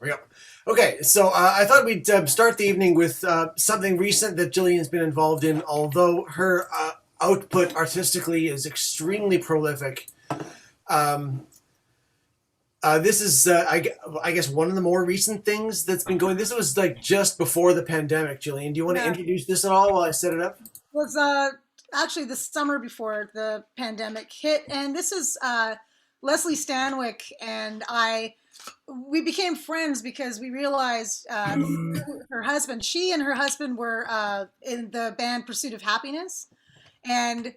we go. Okay, so I thought we'd start the evening with something recent that Gillian's been involved in, although her output artistically is extremely prolific. Um, this is, I guess, one of the more recent things that's been going. This was like just before the pandemic, Gillian. Do you want to Yeah, introduce this at all while I set it up? was actually the summer before the pandemic hit, and this is Leslie Stanwyck and I. We became friends because we realized her husband. She and her husband were in the band Pursuit of Happiness, and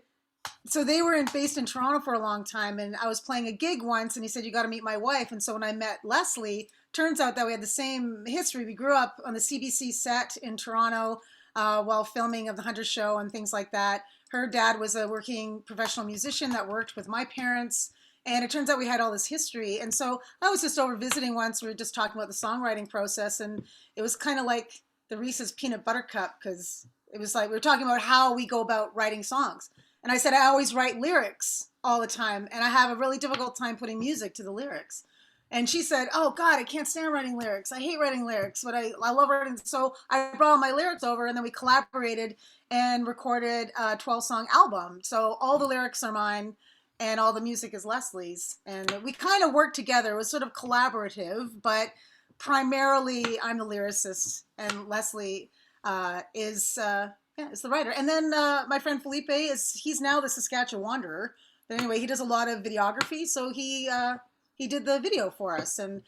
so they were based in Toronto for a long time. And I was playing a gig once, and he said, "You got to meet my wife." And so when I met Leslie, turns out that we had the same history. We grew up on the CBC set in Toronto while filming of the Hunter Show and things like that. Her dad was a working professional musician that worked with my parents. And it turns out we had all this history. And so I was just over visiting once. We were just talking about the songwriting process. And it was kind of like the Reese's Peanut Butter Cup, because it was like we were talking about how we go about writing songs. And I said, I always write lyrics all the time. And I have a really difficult time putting music to the lyrics. And she said, "Oh God, I can't stand writing lyrics. I hate writing lyrics, but I love writing." So I brought all my lyrics over, and then we collaborated and recorded a 12-song album. So all the lyrics are mine, and all the music is Leslie's. And we kind of worked together. It was sort of collaborative, but primarily I'm the lyricist, and Leslie is the writer. And then my friend Felipe he's now the Saskatchewan Wanderer. But anyway, he does a lot of videography, so he did the video for us. And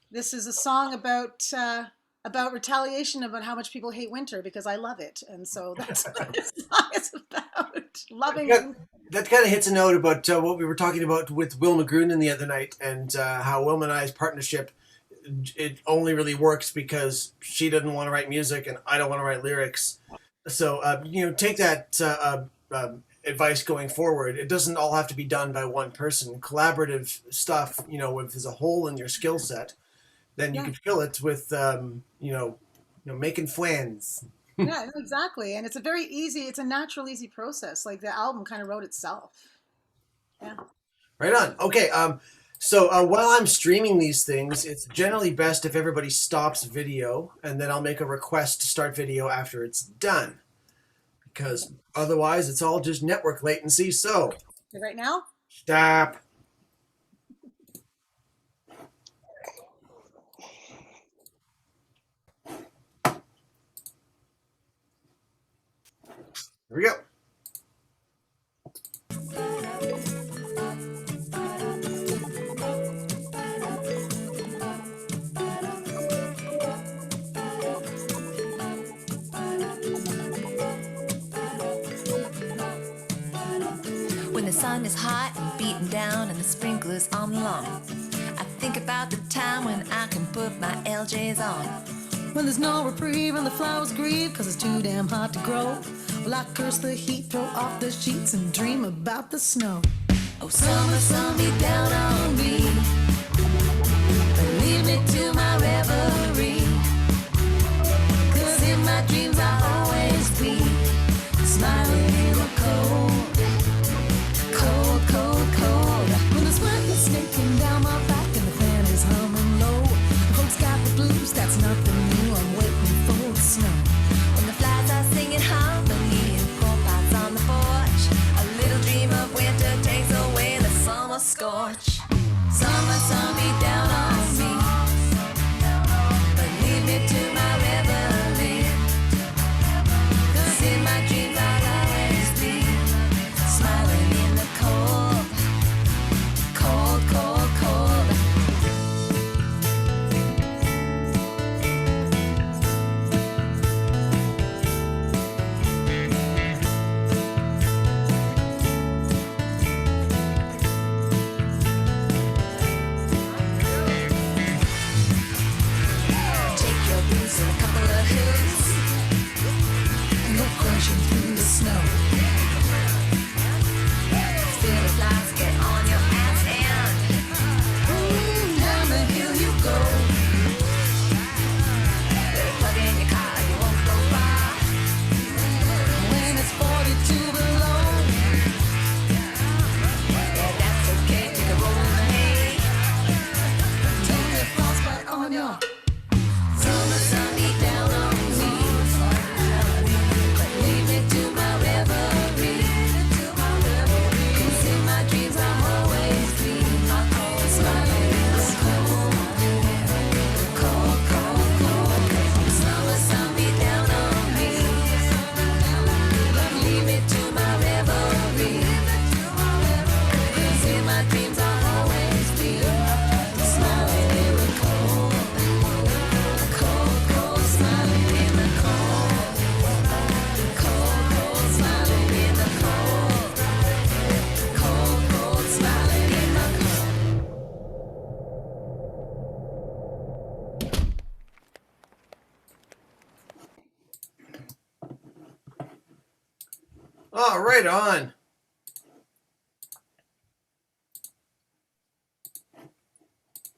this is a song about retaliation, about how much people hate winter because I love it. And so that's what this song is about. Loving. That kind of hits a note about what we were talking about with Will McGrunin the other night, and how Wilma and I's partnership, it only really works because she doesn't want to write music and I don't want to write lyrics. So take that advice going forward. It doesn't all have to be done by one person. Collaborative stuff, if there's a hole in your skill set, then you Yeah. can fill it with making friends. Yeah, no, exactly. And it's a natural, easy process. Like the album kind of wrote itself. Yeah. Right on. Okay. So while I'm streaming these things, it's generally best if everybody stops video, and then I'll make a request to start video after it's done, because otherwise it's all just network latency. So Right now? stop. Here we go. When the sun is hot and beating down and the sprinklers on the lawn, I think about the time when I can put my LJs on. When there's no reprieve and the flowers grieve cause it's too damn hot to grow. Well, I curse the heat, throw off the sheets and dream about the snow. Oh, summer, sun be down on me, but leave me to my reverie. Cause in my dreams I always be smiling in the cold. Cold, cold, cold. When the sweat is snaking down my back and the fan is humming low. The folks got the blues, that's nothing new. I'm waiting for the snow. When the flies are singing harmony and porpoise on the porch, a little dream of winter takes away the summer scorch. Oh, right on.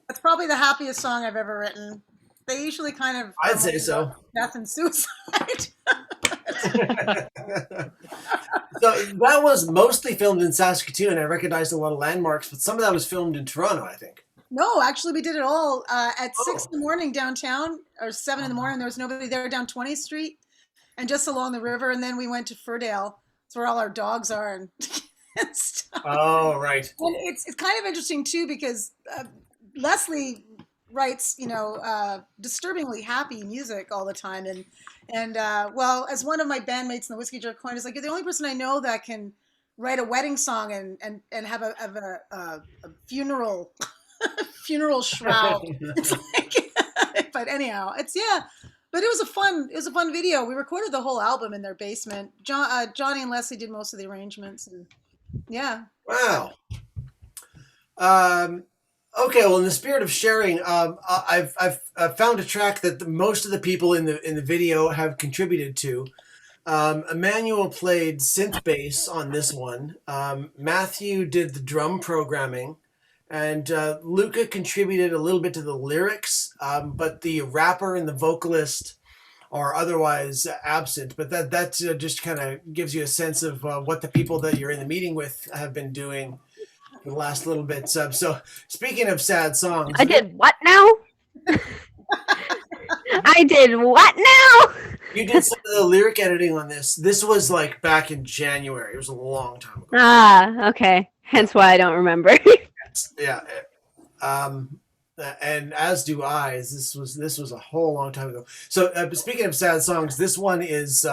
That's probably the happiest song I've ever written. They usually kind of I'd say so. death and suicide. So that was mostly filmed in Saskatoon. I recognized a lot of landmarks, but some of that was filmed in Toronto, I think. No, actually, we did it all at 6 in the morning downtown, or 7 in the morning. There was nobody there down 20th Street and just along the river. And then we went to Furdale. That's where all our dogs are and, and stuff. Oh, right. And it's kind of interesting, too, because Leslie writes, disturbingly happy music all the time. And well, as one of my bandmates in the Whiskey Jar Coin is like, you're the only person I know that can write a wedding song and have a funeral shroud. It's like, but anyhow, but it was a fun video. We recorded the whole album in their basement. Johnny and Leslie did most of the arrangements, and yeah. Wow. Okay, well, in the spirit of sharing, I've found a track that most of the people in the video have contributed to. Emmanuel played synth bass on this one. Matthew did the drum programming, and Luca contributed a little bit to the lyrics, but the rapper and the vocalist are otherwise absent. But that just kind of gives you a sense of what the people that you're in the meeting with have been doing the last little bit. So speaking of sad songs, I did what now? I did what now? you did some of the lyric editing on this. This was like back in January. It was a long time ago. Ah, okay. Hence why I don't remember. Yeah. And as do I. This was a whole long time ago. So speaking of sad songs, this one is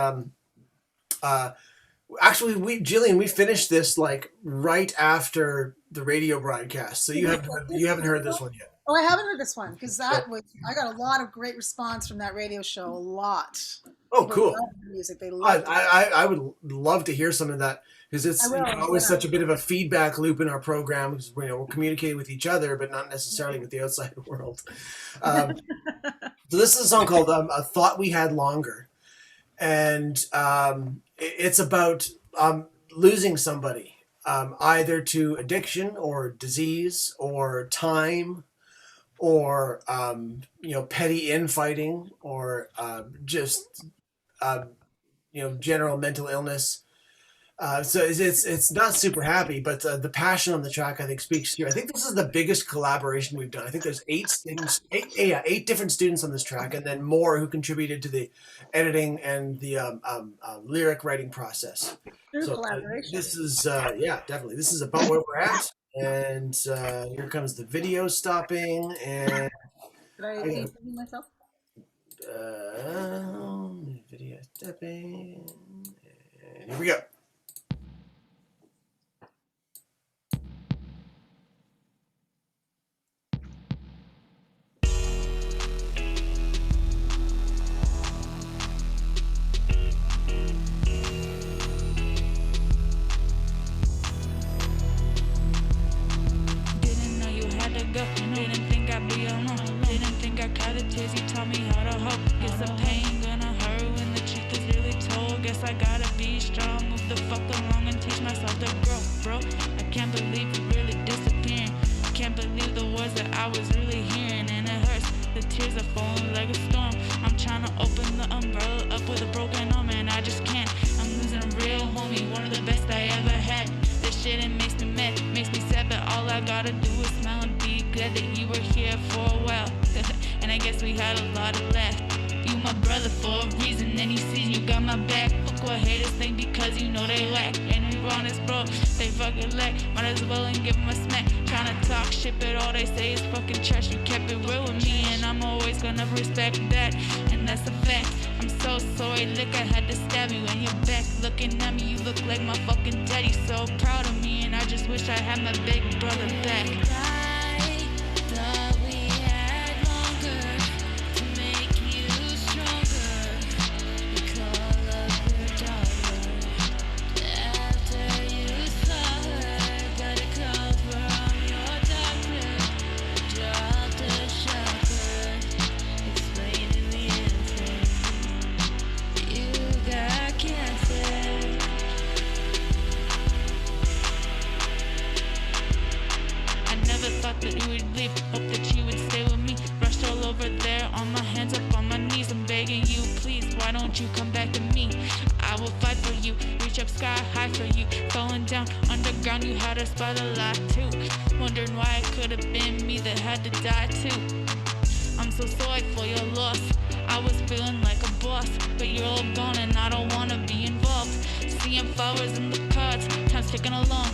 actually Gillian, we finished this like right after the radio broadcast. So you haven't heard this one yet. Oh, I haven't heard this one because I got a lot of great response from that radio show. A lot. Oh, People cool. love the music. They love it. I would love to hear some of that because it's always such a bit of a feedback loop in our program because we're communicating with each other, but not necessarily with the outside world. So this is a song called "A Thought We Had Longer," and it's about losing somebody, either to addiction or disease or time, or petty infighting, or just general mental illness. So it's not super happy, but the passion on the track I think speaks to you. I think this is the biggest collaboration we've done. I think there's 8 different students on this track, and then more who contributed to the editing and the lyric writing process. True collaboration. This is definitely. This is about where we're at, and here comes the video stopping, and Did I interview myself? video stopping, and here we go. You taught me how to hope. Guess the pain gonna hurt when the truth is really told. Guess I gotta be strong, move the fuck along and teach myself to grow, bro. I can't believe you really disappearing. Can't believe the words that I was really hearing, and it hurts. The tears are falling like a storm. I'm trying to open the umbrella up with a broken arm, and I just can't. I'm losing a real homie, one of the best I ever had. This shit, it makes me mad, makes me sad, but all I gotta do is smile and be glad that you were here for a while. And I guess we had a lot of laugh. You my brother for a reason, and he sees you got my back. Fuck what haters think because you know they lack. And we honest, bro, they fucking lack. Might as well and give them a smack. Tryna talk shit, but all they say is fucking trash. You kept it real with me, and I'm always gonna respect that. And that's a fact. I'm so sorry, look, I had to stab you in your back. Looking at me, you look like my fucking daddy. So proud of me, and I just wish I had my big brother back. leave. Hope that you would stay with me. Rushed all over there on my hands up on my knees. I'm begging you, please, why don't you come back to me? I will fight for you, reach up sky high for you. Falling down underground, you had a spotlight too. Wondering why it could have been me that had to die too. I'm so sorry for your loss. I was feeling like a boss, but you're all gone and I don't wanna be involved. Seeing flowers in the cards, time's ticking along.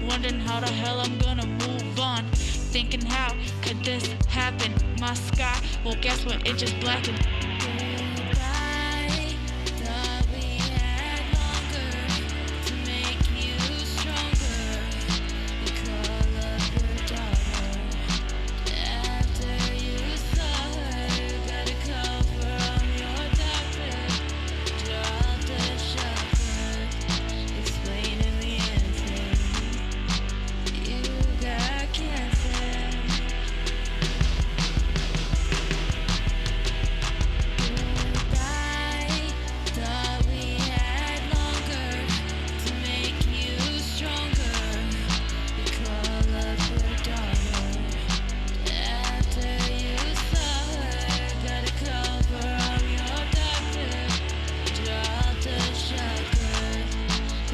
Wondering how the hell I'm gonna move on. Thinking how could this happen? My sky, well guess what, it just blackened. Goodbye, thought we had longer to make you stronger. You call up your daughter after you saw her. Got a call from your doctor, dropped a shocker, explaining the answer. You got cancer. Goodbye, thought we had longer to make you stronger. You call up your daughter after you saw her. Got a call from your doctor, dropped a shocker,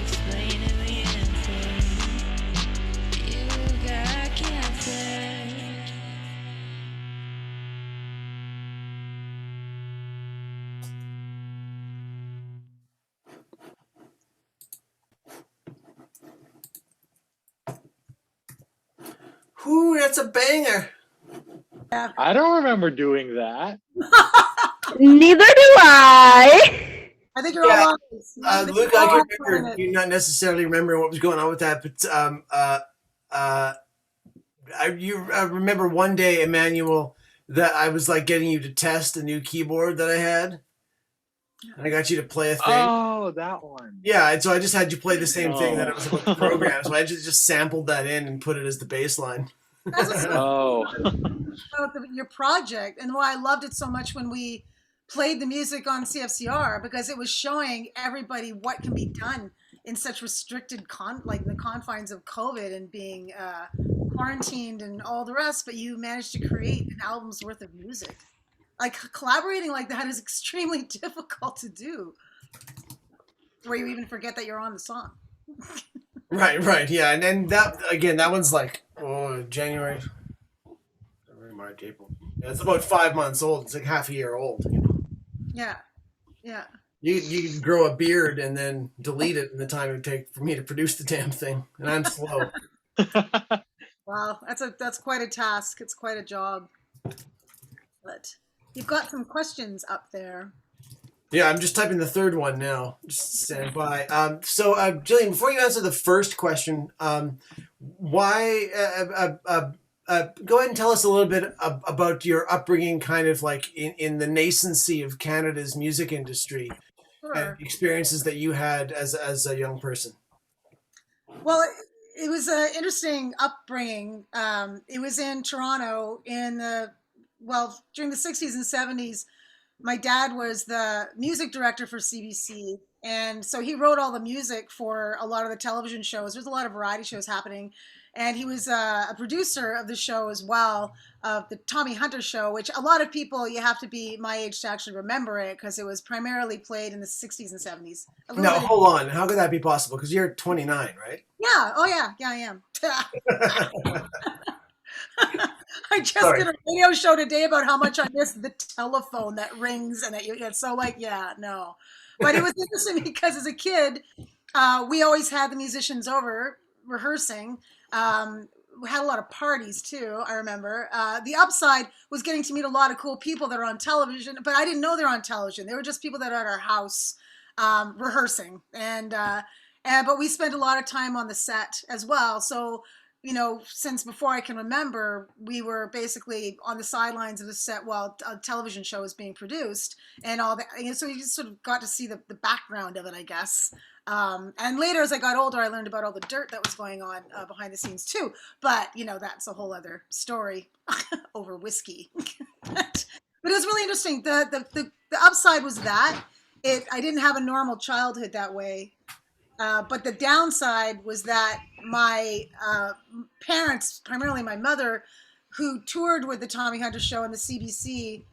explaining the answer. You got cancer. Whoo, that's a banger. I don't remember doing that. Neither do I. I think you're Yeah, all honest. I think Luke, you're I all can honest on remember it. you not necessarily remember what was going on with that, but I remember one day, Emmanuel, that I was like getting you to test a new keyboard that I had, and I got you to play a thing. Oh, that one. Yeah, and so I just had you play the same thing that Oh. it was about the program. So I just sampled that in and put it as the bass line. That's what's Oh. about your project and why I loved it so much when we played the music on CFCR, because it was showing everybody what can be done in such restricted like the confines of COVID and being quarantined and all the rest. But you managed to create an album's worth of music. Like collaborating like that is extremely difficult to do, where you even forget that you're on the song. Right, yeah, and then that one's like January, February, March, April. Yeah, it's about 5 months old. It's like half a year old. Yeah, yeah. You can grow a beard and then delete it in the time it would take for me to produce the damn thing, and I'm slow. Wow, that's quite a task. It's quite a job. But you've got some questions up there. Yeah, I'm just typing the third one now. Just stand by. So, Gillian, before you answer the first question, why? Go ahead and tell us a little bit about your upbringing, kind of like in the nascency of Canada's music industry, Sure. and experiences that you had as a young person. Well, it was an interesting upbringing. It was in Toronto during the 60s and 70s. My dad was the music director for CBC. And so he wrote all the music for a lot of the television shows. There's a lot of variety shows happening. And he was a producer of the show as well, of the Tommy Hunter show, which a lot of people, you have to be my age to actually remember it, because it was primarily played in the 60s and 70s. No, hold on. How could that be possible? Because you're 29, right? Yeah. Oh, yeah. Yeah, I am. I just did a radio show today about how much I miss the telephone that rings and that it's so like, yeah, no. But it was interesting because as a kid, we always had the musicians over rehearsing. We had a lot of parties too, I remember. The upside was getting to meet a lot of cool people that are on television, but I didn't know they were on television. They were just people that are at our house rehearsing. But we spent a lot of time on the set as well. So, since before I can remember, we were basically on the sidelines of the set while a television show was being produced and all that. And so you just sort of got to see the background of it, I guess. And later, as I got older, I learned about all the dirt that was going on behind the scenes too. But, that's a whole other story over whiskey. But it was really interesting. The upside was that I didn't have a normal childhood that way. But the downside was that my parents, primarily my mother, who toured with the Tommy Hunter show and the CBC,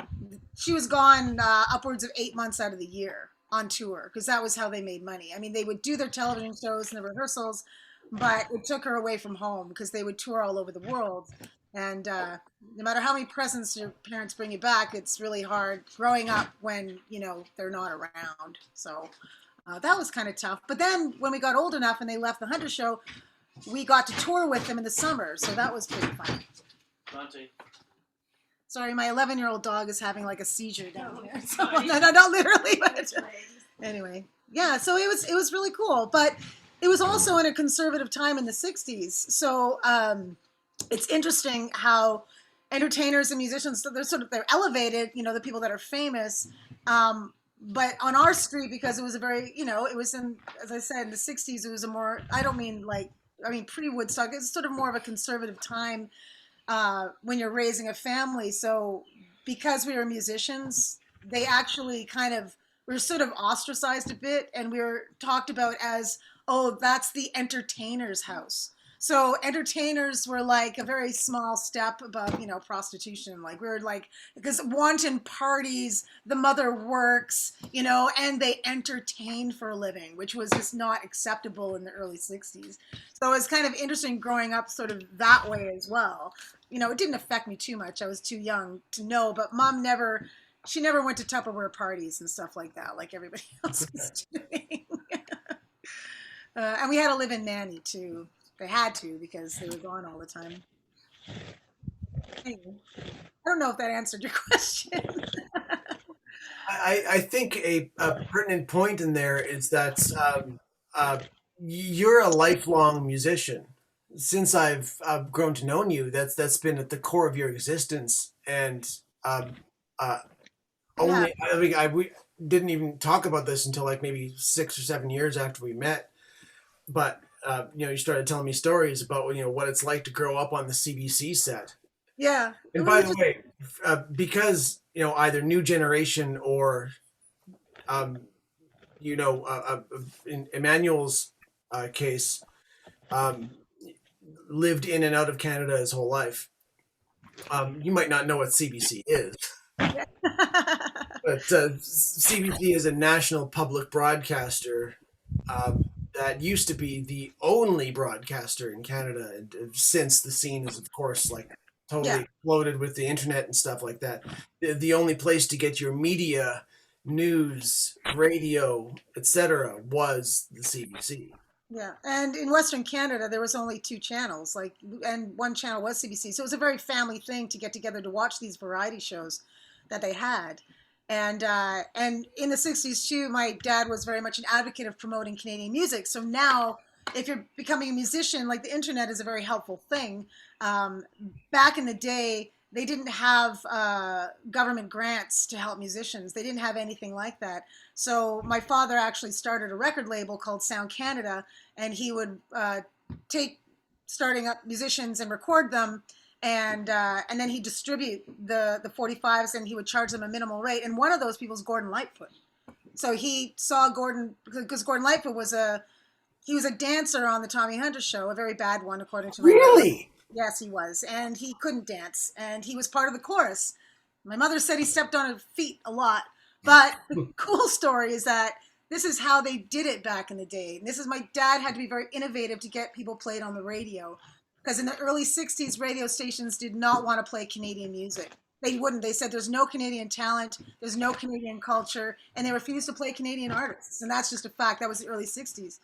she was gone upwards of 8 months out of the year on tour because that was how they made money. I mean, they would do their television shows and the rehearsals, but it took her away from home because they would tour all over the world. And no matter how many presents your parents bring you back, it's really hard growing up when, they're not around. So that was kind of tough. But then when we got old enough and they left the Hunter show, we got to tour with them in the summer. So that was pretty fun. Dante. Sorry, my 11-year-old dog is having like a seizure down here. So, no, not literally, but anyway. Yeah, so it was really cool. But it was also in a conservative time in the 60s. So it's interesting how entertainers and musicians, they're elevated, the people that are famous. But on our street, because it was a very, it was in, as I said, in the 60s, it was a more, pre-Woodstock, it's sort of more of a conservative time when you're raising a family. So because we were musicians, they actually we were sort of ostracized a bit, and we were talked about as, oh, that's the entertainer's house. So entertainers were like a very small step above, prostitution. Like we were like, because wanton parties, the mother works, and they entertain for a living, which was just not acceptable in the early 60s. So it was kind of interesting growing up sort of that way as well. It didn't affect me too much. I was too young to know, but Mom never went to Tupperware parties and stuff like that, like everybody else was doing. And we had a live-in nanny too. They had to because they were gone all the time. Anyway, I don't know if that answered your question. I think a pertinent point in there is that you're a lifelong musician. Since I've grown to know you, that's been at the core of your existence, and only we didn't even talk about this until like maybe 6 or 7 years after we met, but. You started telling me stories about what it's like to grow up on the CBC set. Yeah. And by the way, because either new generation or in Emmanuel's case, lived in and out of Canada his whole life. You might not know what CBC is. But CBC is a national public broadcaster that used to be the only broadcaster in Canada, and since the scene is, of course, like totally exploded with the internet and stuff like that. The only place to get your media, news, radio, etc., was the CBC. Yeah, and in Western Canada, there was only 2 channels, and one channel was CBC. So it was a very family thing to get together to watch these variety shows that they had. And in the 60s, too, my dad was very much an advocate of promoting Canadian music. So now, if you're becoming a musician, like the internet is a very helpful thing. Back in the day, they didn't have government grants to help musicians. They didn't have anything like that. So my father actually started a record label called Sound Canada, and he would take starting up musicians and record them. And then he'd distribute the 45s, and he would charge them a minimal rate. And one of those people is Gordon Lightfoot. So he saw Gordon, because Gordon Lightfoot was a dancer on the Tommy Hunter show, a very bad one, according to my Really? mother. Yes, he was. And he couldn't dance. And he was part of the chorus. My mother said he stepped on her feet a lot. But the cool story is that this is how they did it back in the day. And my dad had to be very innovative to get people played on the radio. Because in the early 60s, radio stations did not want to play Canadian music. They wouldn't. They said there's no Canadian talent, there's no Canadian culture, and they refused to play Canadian artists. And that's just a fact. That was the early 60s.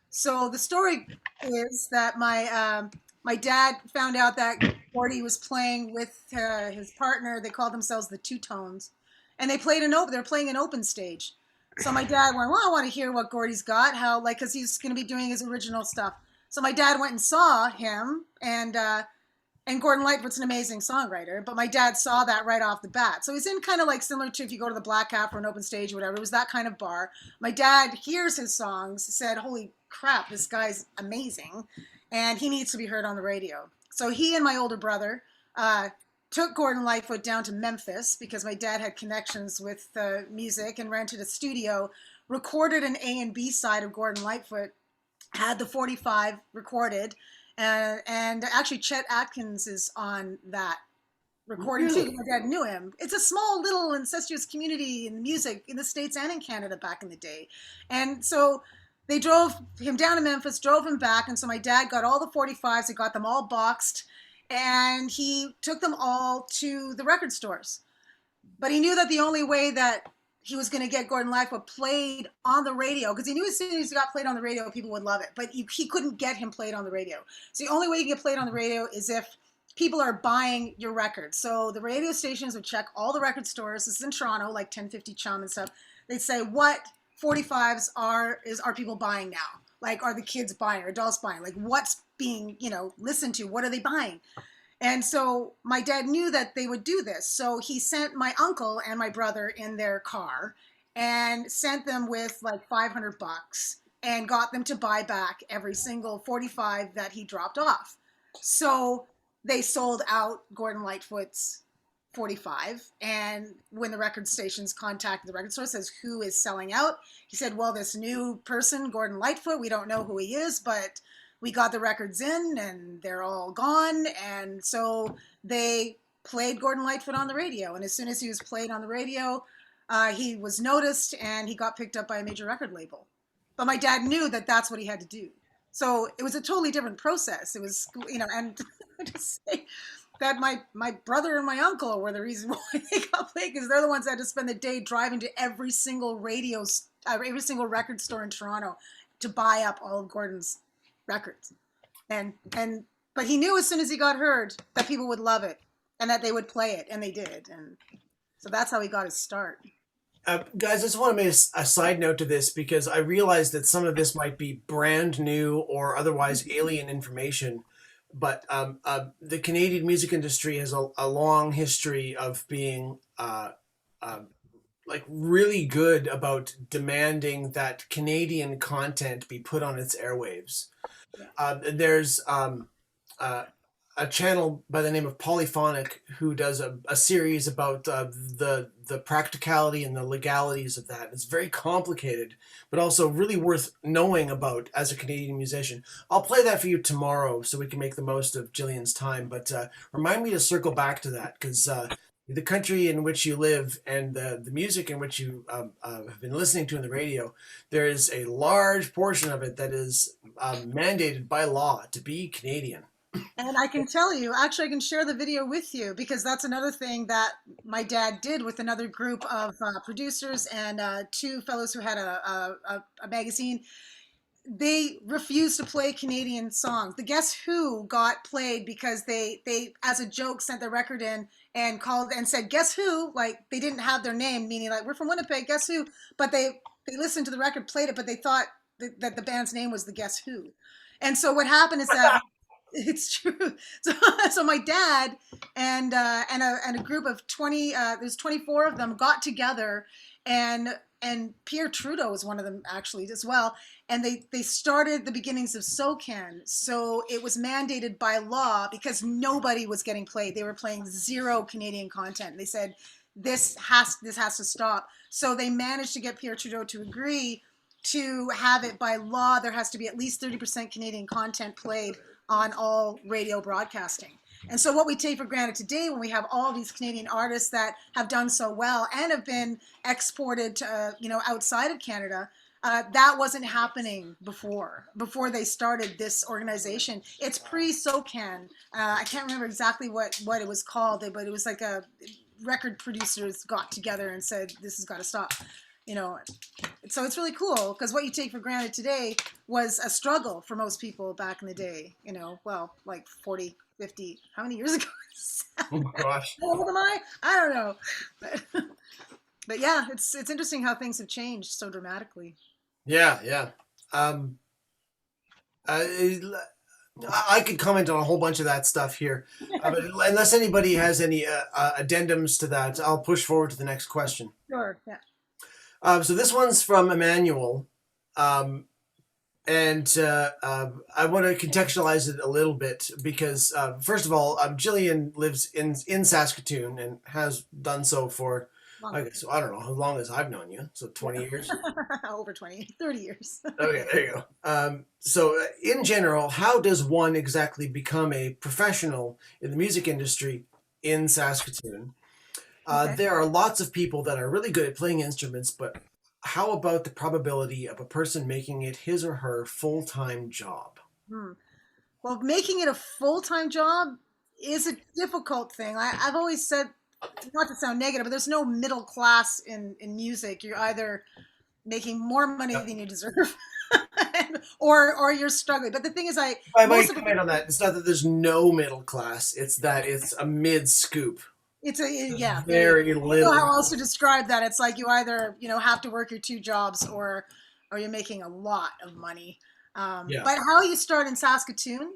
So the story is that my dad found out that Gordy was playing with his partner. They called themselves the Two Tones. And they were playing an open stage. So my dad went, well, I want to hear what Gordy's got, because he's going to be doing his original stuff. So my dad went and saw him, and Gordon Lightfoot's an amazing songwriter, but my dad saw that right off the bat. So he's in kind of like similar to if you go to the Black Hat for an open stage or whatever. It was that kind of bar. My dad hears his songs, said, holy crap, this guy's amazing, and he needs to be heard on the radio. So he and my older brother took Gordon Lightfoot down to Memphis because my dad had connections with music and rented a studio, recorded an A and B side of Gordon Lightfoot, had the 45 recorded, And actually Chet Atkins is on that recording too. My dad knew him. It's a small little incestuous community in music in the States and in Canada back in the day. And so they drove him down to Memphis, drove him back. And so my dad got all the 45s, he got them all boxed, and he took them all to the record stores. But he knew that the only way that he was going to get Gordon Lightfoot played on the radio, because he knew as soon as he got played on the radio, people would love it. But he couldn't get him played on the radio. So the only way you get played on the radio is if people are buying your records. So the radio stations would check all the record stores. This is in Toronto, like 1050 Chum and stuff. They'd say, what 45s are people buying now? Like, are the kids buying, or adults buying? Like, what's being, listened to? What are they buying? And so my dad knew that they would do this. So he sent my uncle and my brother in their car and sent them with like $500 and got them to buy back every single 45 that he dropped off. So they sold out Gordon Lightfoot's 45. And when the record stations contacted the record store, says, who is selling out? He said, well, this new person, Gordon Lightfoot, we don't know who he is, but we got the records in and they're all gone. And so they played Gordon Lightfoot on the radio. And as soon as he was played on the radio, he was noticed and he got picked up by a major record label. But my dad knew that that's what he had to do. So it was a totally different process. It was, and to say that my brother and my uncle were the reason why they got played, because they're the ones that had to spend the day driving to every single record store in Toronto to buy up all of Gordon's records. But he knew as soon as he got heard that people would love it and that they would play it, and they did. And so that's how he got his start. Guys, I just want to make a side note to this, because I realize that some of this might be brand new or otherwise alien information. But the Canadian music industry has a long history of being like really good about demanding that Canadian content be put on its airwaves. There's a channel by the name of Polyphonic who does a series about the practicality and the legalities of that. It's very complicated, but also really worth knowing about as a Canadian musician. I'll play that for you tomorrow so we can make the most of Gillian's time, but remind me to circle back to that, because the country in which you live and the music in which you have been listening to in the radio, there is a large portion of it that is mandated by law to be Canadian. And I can tell you, actually, I can share the video with you, because that's another thing that my dad did with another group of producers and two fellows who had a magazine. They refused to play Canadian songs. The Guess Who got played because they as a joke sent the record in and called and said, guess who? Like, they didn't have their name, meaning like, we're from Winnipeg, guess who? But they listened to the record, played it, but they thought that the band's name was the Guess Who. And so what happened is that it's true. So my dad and a group of 20, there's 24 of them, got together, and Pierre Trudeau was one of them actually as well. And they started the beginnings of SOCAN. So it was mandated by law because nobody was getting played. They were playing zero Canadian content. They said, this has to stop. So they managed to get Pierre Trudeau to agree to have it by law. There has to be at least 30% Canadian content played on all radio broadcasting. And so what we take for granted today, when we have all these Canadian artists that have done so well and have been exported to, outside of Canada, that wasn't happening before they started this organization. It's pre-SOCAN. I can't remember exactly what it was called, but it was like a record producers got together and said, this has got to stop. So it's really cool, because what you take for granted today was a struggle for most people back in the day, like 40, 50, how many years ago? Oh gosh. How old am I? I don't know. But yeah, it's interesting how things have changed so dramatically. Yeah. I could comment on a whole bunch of that stuff here, but unless anybody has any addendums to that, I'll push forward to the next question. Sure, yeah. So this one's from Emmanuel, and I want to contextualize it a little bit because, first of all, Gillian lives in Saskatoon and has done so for Okay, so I don't know how long as I've known you. So 20 years. Over 20, 30 years. Okay, there you go. So, in general, how does one exactly become a professional in the music industry in Saskatoon? Okay. There are lots of people that are really good at playing instruments, but how about the probability of a person making it his or her full-time job? Hmm. Well, making it a full-time job is a difficult thing. I've always said, not to sound negative, but there's no middle class in music. You're either making more money Yep. than you deserve, or you're struggling. But the thing is, I most might of the comment on that. It's not that there's no middle class; it's that it's a mid-scoop. it's a yeah. Very I don't know little. how else to describe that. It's like you either have to work your two jobs or you're making a lot of money. Yeah. But how you start in Saskatoon,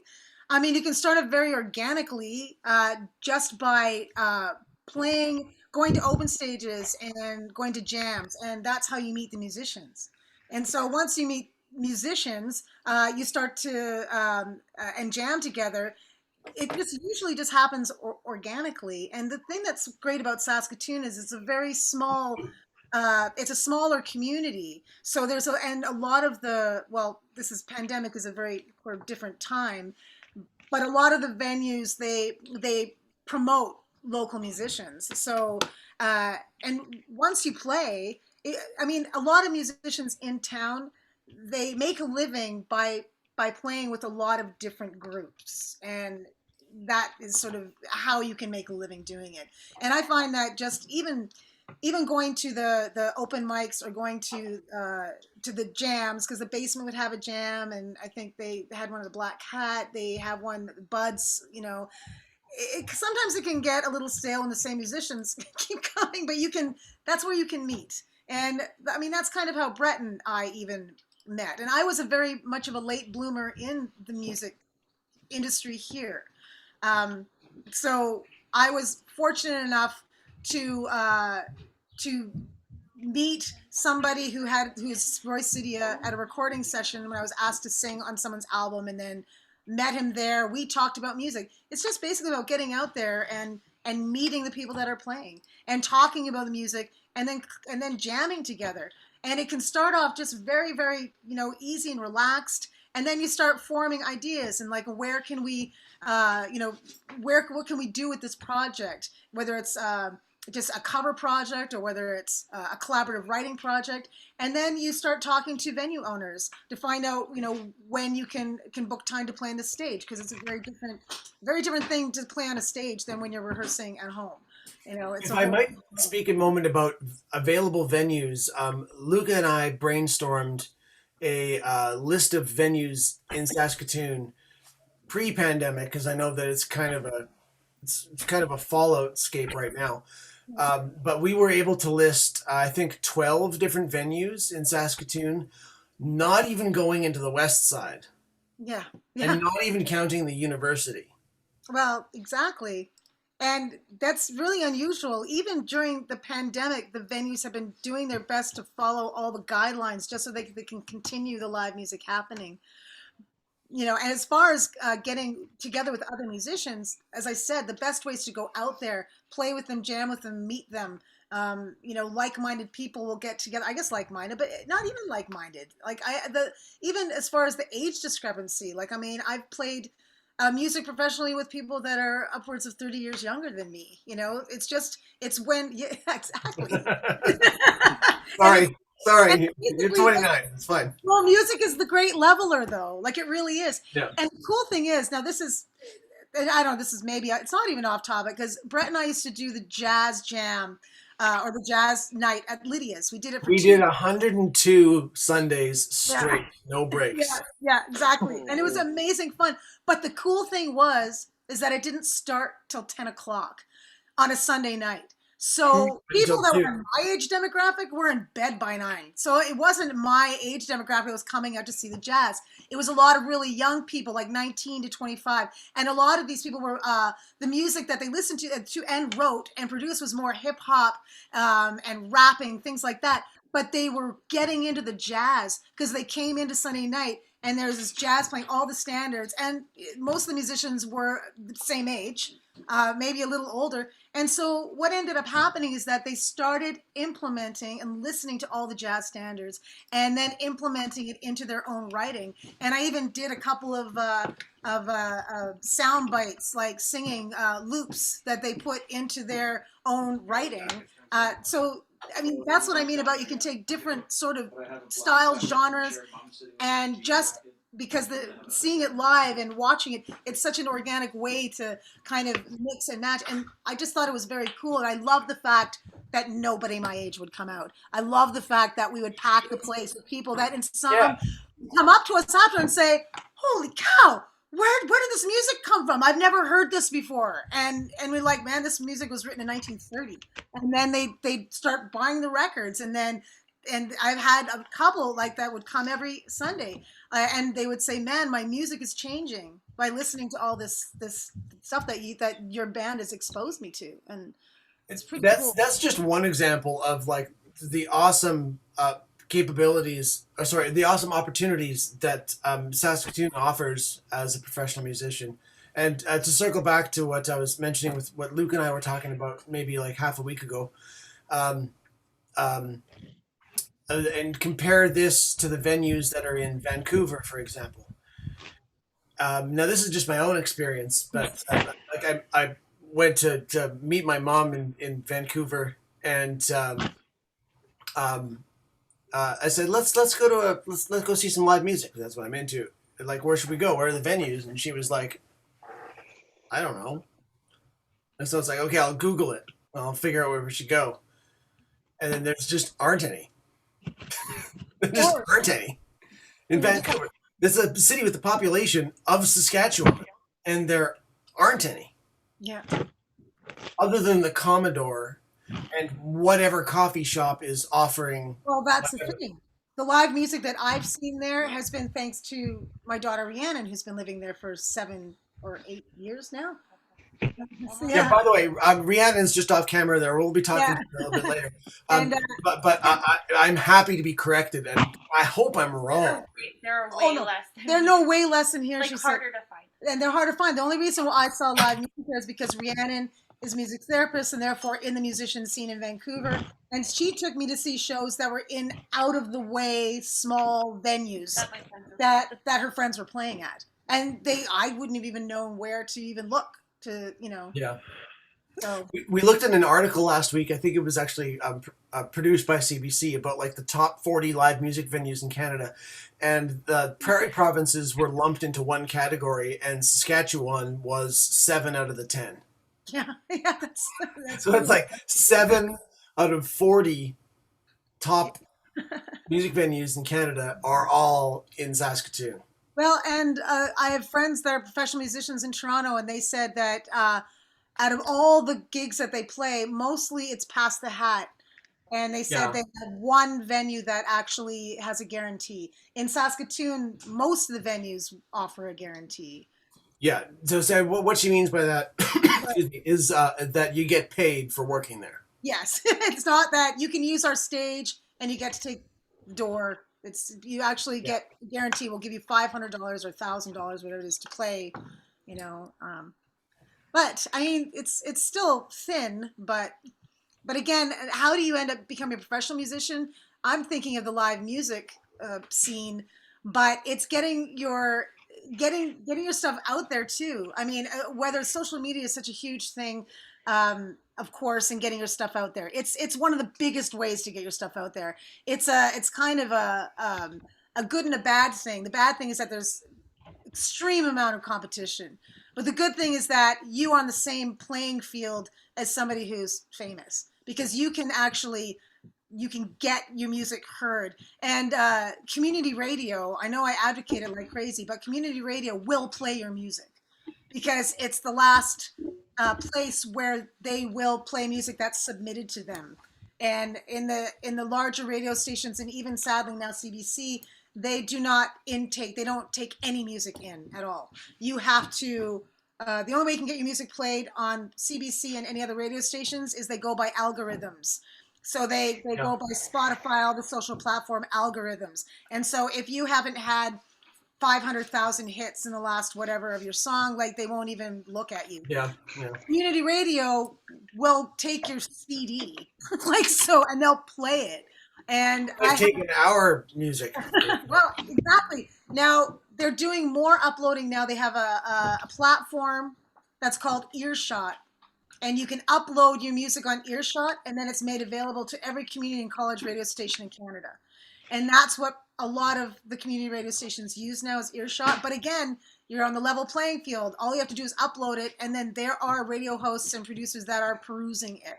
I mean, you can start it very organically, just by playing, going to open stages and going to jams, and that's how you meet the musicians. And so once you meet musicians, you start to and jam together. It just usually just happens organically. And the thing that's great about Saskatoon is it's a very small, it's a smaller community. So and a lot of well, this is pandemic is a very different time, but a lot of the venues they promote local musicians. So and once you play, I mean, a lot of musicians in town, they make a living by playing with a lot of different groups, and that is sort of how you can make a living doing it. And I find that just even going to the open mics or going to the jams, because the basement would have a jam, and I think they had one of the Black Hat, they have one Buds, sometimes it can get a little stale and the same musicians keep coming, but that's where you can meet. And I mean, that's kind of how Brett and I even met. And I was a very much of a late bloomer in the music industry here. Um, so I was fortunate enough to meet somebody who's Roy Cydia at a recording session when I was asked to sing on someone's album, and then met him there. We talked about music. It's just basically about getting out there and meeting the people that are playing and talking about the music, and then jamming together. And it can start off just very, very, easy and relaxed. And then you start forming ideas and, like, where can we, what can we do with this project? Whether it's just a cover project or whether it's a collaborative writing project. And then you start talking to venue owners to find out, when you can book time to play on the stage, because it's a very different thing to play on a stage than when you're rehearsing at home. It's If I might speak a moment about available venues, Luca and I brainstormed a list of venues in Saskatoon pre-pandemic, because I know that it's kind of a fallout scape right now. But we were able to list, I think, 12 different venues in Saskatoon, not even going into the west side. Yeah. And not even counting the university. Well, exactly. And that's really unusual. Even during the pandemic, the venues have been doing their best to follow all the guidelines just so they can continue the live music happening. And as far as getting together with other musicians, as I said, the best way is to go out there, play with them, jam with them, meet them. Like-minded people will get together. I guess like-minded, but not even like-minded. Like even as far as the age discrepancy. Like, I mean, I've played music professionally with people that are upwards of 30 years younger than me. It's when, yeah, exactly. Sorry, you're 29. It's fine. Well, music is the great leveler, though. Like, it really is. Yeah. And the cool thing is, now this is, I don't know, this is maybe, it's not even off topic, because Brett and I used to do the jazz jam or the jazz night at Lydia's. We did it for We did 102 Sundays straight, no breaks. Yeah, exactly. And it was amazing fun. But the cool thing is that it didn't start till 10 o'clock on a Sunday night. So people that were in my age demographic were in bed by 9. So it wasn't my age demographic that was coming out to see the jazz. It was a lot of really young people, like 19 to 25. And a lot of these people were, the music that they listened to and wrote and produced was more hip hop and rapping, things like that. But they were getting into the jazz because they came into Sunday night and there was this jazz playing all the standards. And most of the musicians were the same age. maybe a little older. And so what ended up happening is that they started implementing and listening to all the jazz standards and then implementing it into their own writing. And I even did a couple of sound bites, like singing loops that they put into their own writing. So, I mean, that's what I mean about you can take different sort of styles, genres, and just because seeing it live and watching it, it's such an organic way to kind of mix and match. And I just thought it was very cool. And I love the fact that nobody my age would come out. I love the fact that we would pack the place with people that in some come up to us after and say, holy cow, where did this music come from? I've never heard this before. And we're like, man, this music was written in 1930. And then they start buying the records. And I've had a couple like that would come every Sunday, and they would say, man, my music is changing by listening to all this stuff that your band has exposed me to. And it's pretty cool. That's just one example of like the awesome the awesome opportunities that Saskatoon offers as a professional musician. And to circle back to what I was mentioning with what Luke and I were talking about maybe like half a week ago, and compare this to the venues that are in Vancouver, for example. Now, this is just my own experience, but like I went to meet my mom in Vancouver, and I said, let's go see some live music. That's what I'm into. Like, where should we go? Where are the venues? And she was like, I don't know. And so it's like, okay, I'll Google it. I'll figure out where we should go. And then there's just aren't any. There just aren't any in Vancouver. It's a city with the population of Saskatchewan, and there aren't any. Yeah. Other than the Commodore and whatever coffee shop is offering. Well, that's the thing. The live music that I've seen there has been thanks to my daughter Rhiannon, who's been living there for 7 or 8 years now. Yeah. By the way, Rhiannon's just off camera there. We'll be talking to her a little bit later. But I'm happy to be corrected, and I hope I'm wrong. There are way less. They're no way less than here. Like harder to find. And they're hard to find. The only reason why I saw live music is because Rhiannon is a music therapist and therefore in the musician scene in Vancouver. And she took me to see shows that were in out of the way small venues that her friends were playing at. And I wouldn't have even known where to even look to, Yeah. So we looked at an article last week. I think it was actually produced by CBC about like the top 40 live music venues in Canada, and the Prairie provinces were lumped into one category, and Saskatchewan was 7 out of the 10. Yeah, that's so it's like 7 out of 40 top music venues in Canada are all in Saskatoon. Well, and I have friends that are professional musicians in Toronto, and they said that out of all the gigs that they play, mostly it's past the hat. And they said they have one venue that actually has a guarantee. In Saskatoon, most of the venues offer a guarantee. Yeah. So what she means by that is that you get paid for working there. Yes. It's not that you can use our stage and you get to take the door. You actually get a guarantee. We'll give you $500 or $1,000, whatever it is, to play. But I mean, it's still thin. But again, how do you end up becoming a professional musician? I'm thinking of the live music scene, but it's getting your stuff out there too. I mean, whether social media is such a huge thing, of course, and getting your stuff out there. It's one of the biggest ways to get your stuff out there. It's kind of a good and a bad thing. The bad thing is that there's extreme amount of competition, but the good thing is that you are on the same playing field as somebody who's famous, because you can get your music heard. And community radio, I know I advocate it like crazy, but community radio will play your music because it's the last place where they will play music that's submitted to them. And in the larger radio stations, and even sadly now CBC, they don't take any music in at all. You have to, the only way you can get your music played on CBC and any other radio stations is they go by algorithms. So they go by Spotify, all the social platform algorithms. And so if you haven't had 500,000 hits in the last whatever of your song, like they won't even look at you. Yeah. Community radio will take your CD, like so, and they'll play it. And They've taken our music. well, exactly. Now they're doing more uploading now. They have a platform that's called Earshot, and you can upload your music on Earshot, and then it's made available to every community and college radio station in Canada. And that's what a lot of the community radio stations use now is Earshot. But again, you're on the level playing field. All you have to do is upload it, and then there are radio hosts and producers that are perusing it.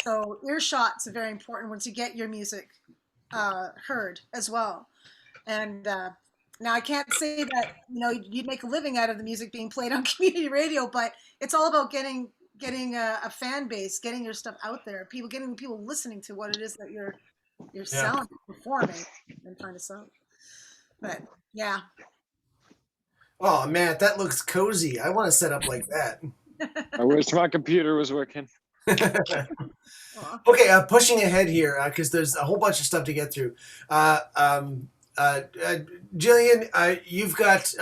So Earshot's a very important one to get your music heard as well. And now I can't say that you'd make a living out of the music being played on community radio, but it's all about getting a fan base, getting your stuff out there, getting people listening to what it is that you're selling, performing, and trying to sell. But yeah. Oh man, that looks cozy. I want to set up like that. I wish my computer was working. Okay, pushing ahead here because there's a whole bunch of stuff to get through. Gillian, you've got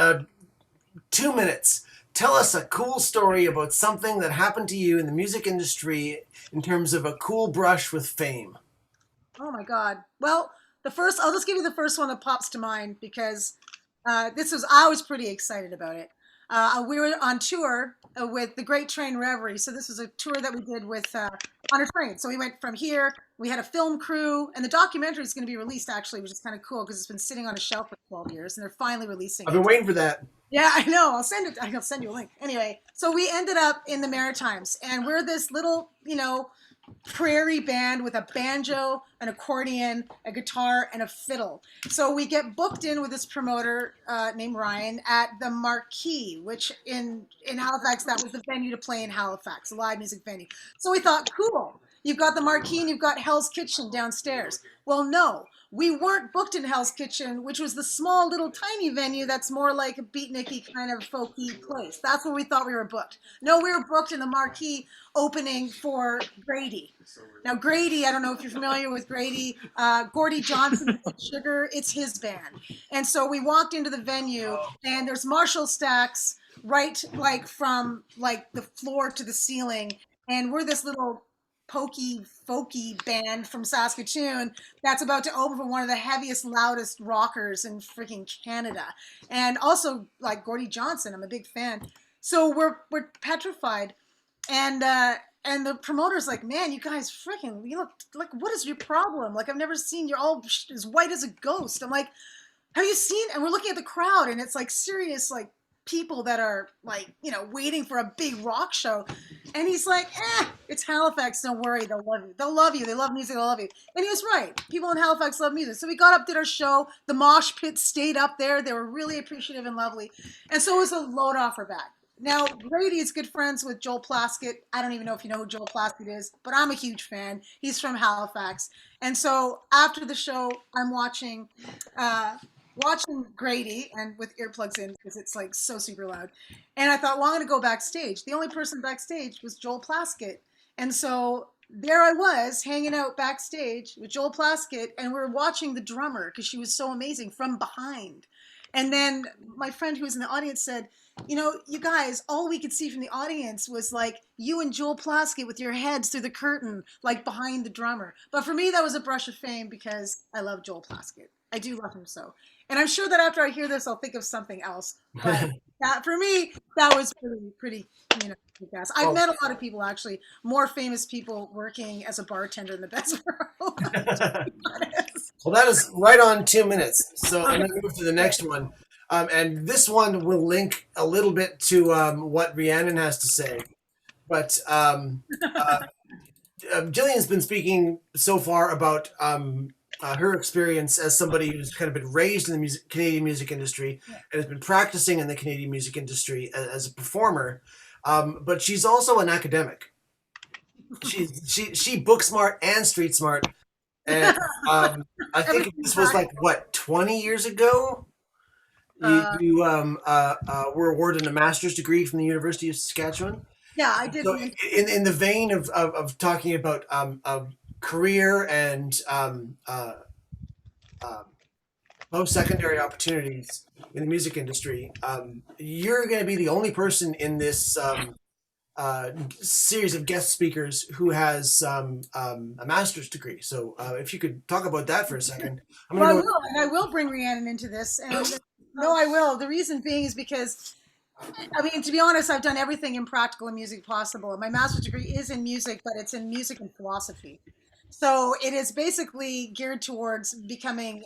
2 minutes. Tell us a cool story about something that happened to you in the music industry in terms of a cool brush with fame. Oh my God. Well, I'll just give you the first one that pops to mind because I was pretty excited about it. We were on tour with the Great Train Reverie. So this was a tour that we did with on a train. So we went from here. We had a film crew, and the documentary is going to be released actually, which is kind of cool because it's been sitting on a shelf for 12 years, and they're finally releasing it. I've been waiting for that. Yeah, I know. I'll send you a link. Anyway, so we ended up in the Maritimes, and we're this little, prairie band with a banjo, an accordion, a guitar, and a fiddle. So we get booked in with this promoter named Ryan at the Marquee, which in Halifax, that was the venue to play in Halifax, a live music venue. So we thought, cool. You've got the Marquee and you've got Hell's Kitchen downstairs. Well, no, we weren't booked in Hell's Kitchen, which was the small little tiny venue that's more like a beatniky kind of folky place. That's where we thought we were booked. No, we were booked in the Marquee opening for Grady. Now, Grady, I don't know if you're familiar with Grady, Gordy Johnson, Sugar, it's his band. And so we walked into the venue and there's Marshall stacks right like from like the floor to the ceiling. And we're this little pokey, folky band from Saskatoon that's about to open for one of the heaviest, loudest rockers in freaking Canada. And also, like Gordy Johnson, I'm a big fan. So we're petrified. And the promoter's like, man, you guys freaking, you look like, what is your problem? Like, I've never seen you're all as white as a ghost. I'm like, have you seen? And we're looking at the crowd, and it's like serious, like, people that are like, waiting for a big rock show. And he's like, it's Halifax, don't worry, they'll love you. They'll love you. They love music, they'll love you. And he was right. People in Halifax love music. So we got up, did our show. The mosh pit stayed up there. They were really appreciative and lovely. And so it was a load off our back. Now, Grady is good friends with Joel Plaskett. I don't even know if you know who Joel Plaskett is, but I'm a huge fan. He's from Halifax. And so after the show, I'm watching Grady and with earplugs in because it's like so super loud. And I thought, well, I'm going to go backstage. The only person backstage was Joel Plaskett. And so there I was hanging out backstage with Joel Plaskett, and we were watching the drummer because she was so amazing from behind. And then my friend who was in the audience said, you guys, all we could see from the audience was like you and Joel Plaskett with your heads through the curtain, like behind the drummer. But for me, that was a brush of fame because I love Joel Plaskett. I do love him so. And I'm sure that after I hear this, I'll think of something else. But for me, that was pretty kick-ass. I've met a lot of people, actually, more famous people working as a bartender in the best world. Well, that is right on 2 minutes. So I'm going to move to the next one. And this one will link a little bit to what Rhiannon has to say. But Gillian's been speaking so far about her experience as somebody who's kind of been raised in the Canadian music industry and has been practicing in the Canadian music industry as a performer. But she's also an academic. She book smart and street smart. And I think this was like, 20 years ago? You were awarded a master's degree from the University of Saskatchewan. Yeah, I did. So in the vein of talking about career and post-secondary opportunities in the music industry, you're going to be the only person in this series of guest speakers who has a master's degree. So if you could talk about that for a second. Well, I will, and I will bring Rhiannon into this. And no, I will. The reason being is because, I mean, to be honest, I've done everything in practical and music possible. My master's degree is in music, but it's in music and philosophy. So it is basically geared towards becoming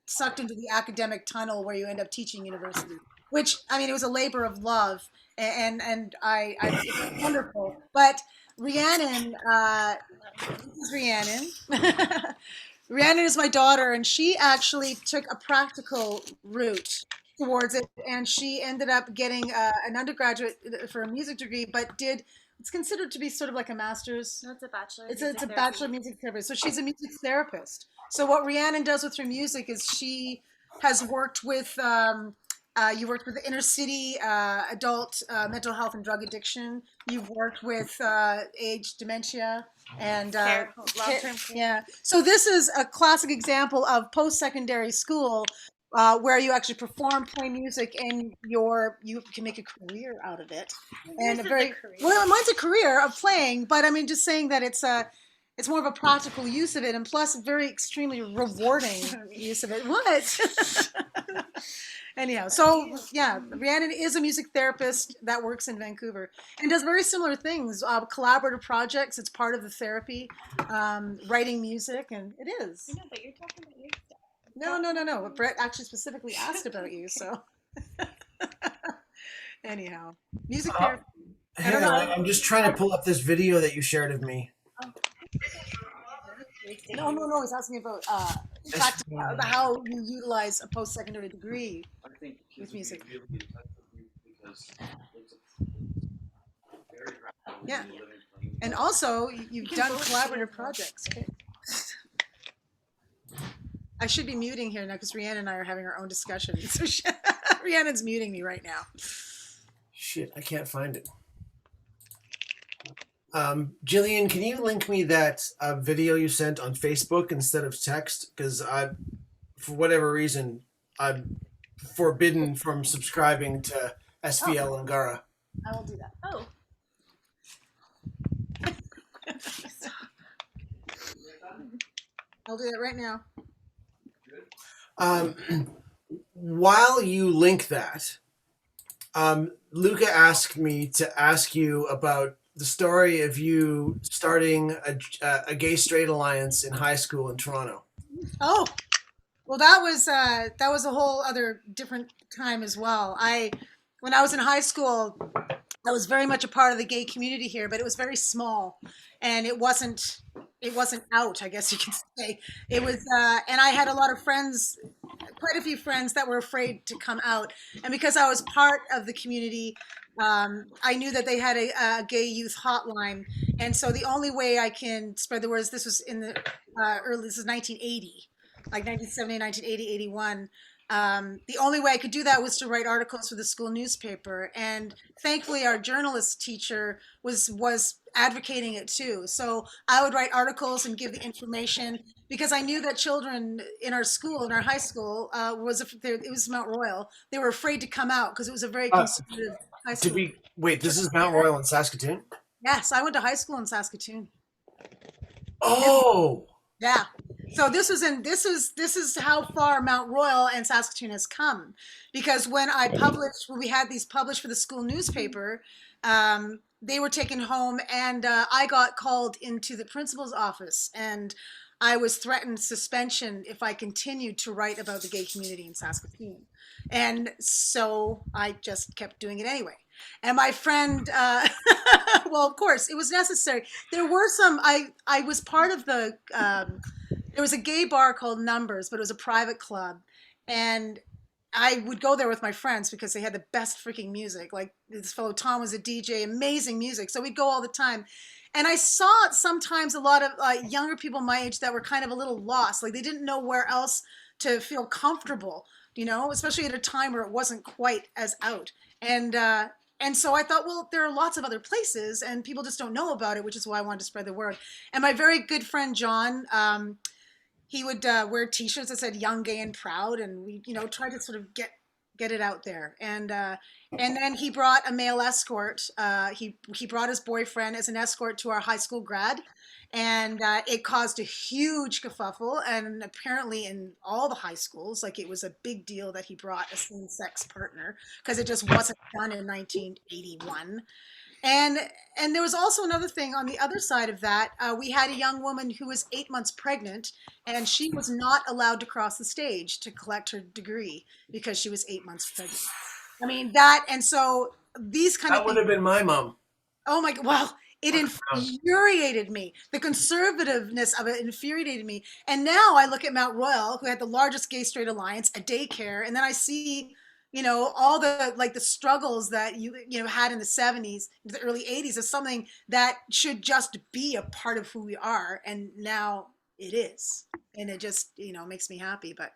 sucked into the academic tunnel where you end up teaching university. Which, I mean, it was a labor of love, and it's wonderful. But Rhiannon, this is Rhiannon. Rhiannon is my daughter, and she actually took a practical route towards it, and she ended up getting an undergraduate for a music degree, but did it's considered to be sort of like a master's. No, it's a bachelor. It's a bachelor of music therapy. So she's a music therapist. So what Rhiannon does with her music is she has worked with you worked with the inner city adult mental health and drug addiction. You've worked with age dementia and long-term care. yeah. So this is a classic example of post-secondary school where you actually perform, play music, and you can make a career out of it. And a very well, mine's a career of playing, but I mean, just saying that it's more of a practical use of it, and plus, very extremely rewarding use of it. What? Anyhow, so yeah, Rhiannon is a music therapist that works in Vancouver and does very similar things, collaborative projects. It's part of the therapy, writing music, and it is. No, but you're talking about your stuff. No. Brett actually specifically asked about you, so. Anyhow, music therapy. Hang on, I'm just trying to pull up this video that you shared of me. No. He's asking about how you utilize a post-secondary degree with music. Yeah, and also you've done collaborative projects. Okay. I should be muting here now because Rhiannon and I are having our own discussion. So Rhiannon's muting me right now. Shit, I can't find it. Gillian, can you link me that video you sent on Facebook instead of text? Because for whatever reason, I'm forbidden from subscribing to SVL Angara. I will do that. Oh. I'll do that right now. While you link that, Luca asked me to ask you about the story of you starting a gay-straight alliance in high school in Toronto. Oh, well, that was a whole other different time as well. When I was in high school, I was very much a part of the gay community here, but it was very small, and it wasn't out, I guess you could say. It was, and I had a lot of friends, quite a few friends that were afraid to come out, and because I was part of the community, I knew that they had a gay youth hotline, and so the only way I can spread the word, this was in the this is 1980, like 1970, 1980, 81. The only way I could do that was to write articles for the school newspaper, and thankfully our journalist teacher was advocating it too. So I would write articles and give the information because I knew that children in our school, in our high school, it was Mount Royal. They were afraid to come out because it was a very conservative high school. Wait, this is Mount Royal in Saskatoon? Yes, I went to high school in Saskatoon. Oh. Yeah. So this is how far Mount Royal and Saskatoon has come, because when we had these published for the school newspaper, they were taken home, and I got called into the principal's office, and I was threatened suspension if I continued to write about the gay community in Saskatoon, and so I just kept doing it anyway. And my friend, well, of course, it was necessary. There were some. I was part of the. There was a gay bar called Numbers, but it was a private club. And I would go there with my friends because they had the best freaking music. Like this fellow Tom was a DJ, amazing music. So we'd go all the time. And I saw sometimes a lot of younger people my age that were kind of a little lost. Like they didn't know where else to feel comfortable, especially at a time where it wasn't quite as out. And so I thought, well, there are lots of other places and people just don't know about it, which is why I wanted to spread the word. And my very good friend, John, he would wear T-shirts that said "Young, Gay, and Proud," and we, tried to sort of get it out there. And then he brought a male escort. He brought his boyfriend as an escort to our high school grad, and it caused a huge kerfuffle. And apparently, in all the high schools, like it was a big deal that he brought a same-sex partner because it just wasn't done in 1981. And there was also another thing on the other side of that. We had a young woman who was 8 months pregnant, and she was not allowed to cross the stage to collect her degree because she was 8 months pregnant. I mean that, and so these kind That of would things. have been my mom. Oh my God! Well, it infuriated me. The conservativeness of it infuriated me. And now I look at Mount Royal, who had the largest gay straight alliance, a daycare, and then I see all the the struggles that you had in the 70s, the early 80s, as something that should just be a part of who we are, and now it is, and it just makes me happy. But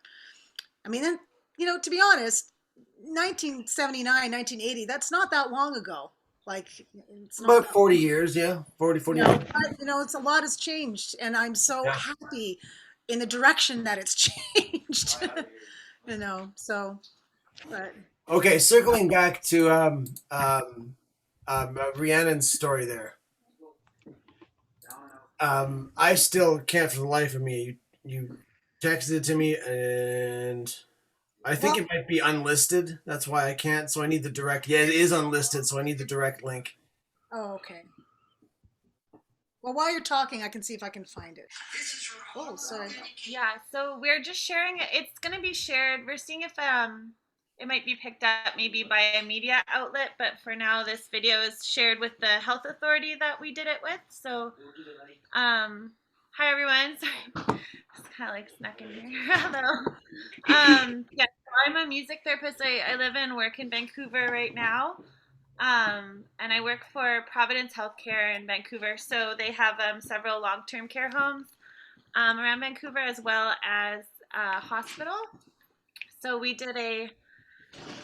I mean, to be honest, 1979, 1980, that's not that long ago. Like, it's not About that 40 long. years, yeah. 40 years. But, it's a lot has changed, and I'm so Yeah. happy in the direction that it's changed. So, but Okay, circling back to Rhiannon's story there. I still can't for the life of me. You texted it to me, and I think it might be unlisted. That's why I can't. So I need the direct. Yeah, it is unlisted, so I need the direct link. oh, okay. Well, while you're talking, I can see if I can find it. Oh, sorry. Yeah, so we're just sharing it. It's going to be shared. We're seeing if it might be picked up maybe by a media outlet, but for now this video is shared with the health authority that we did it with. So hi everyone. Sorry. It's kind of like snuck in here. Hello. Yeah, so I'm a music therapist. I live and work in Vancouver right now. And I work for Providence Healthcare in Vancouver. So they have several long-term care homes around Vancouver, as well as a hospital. So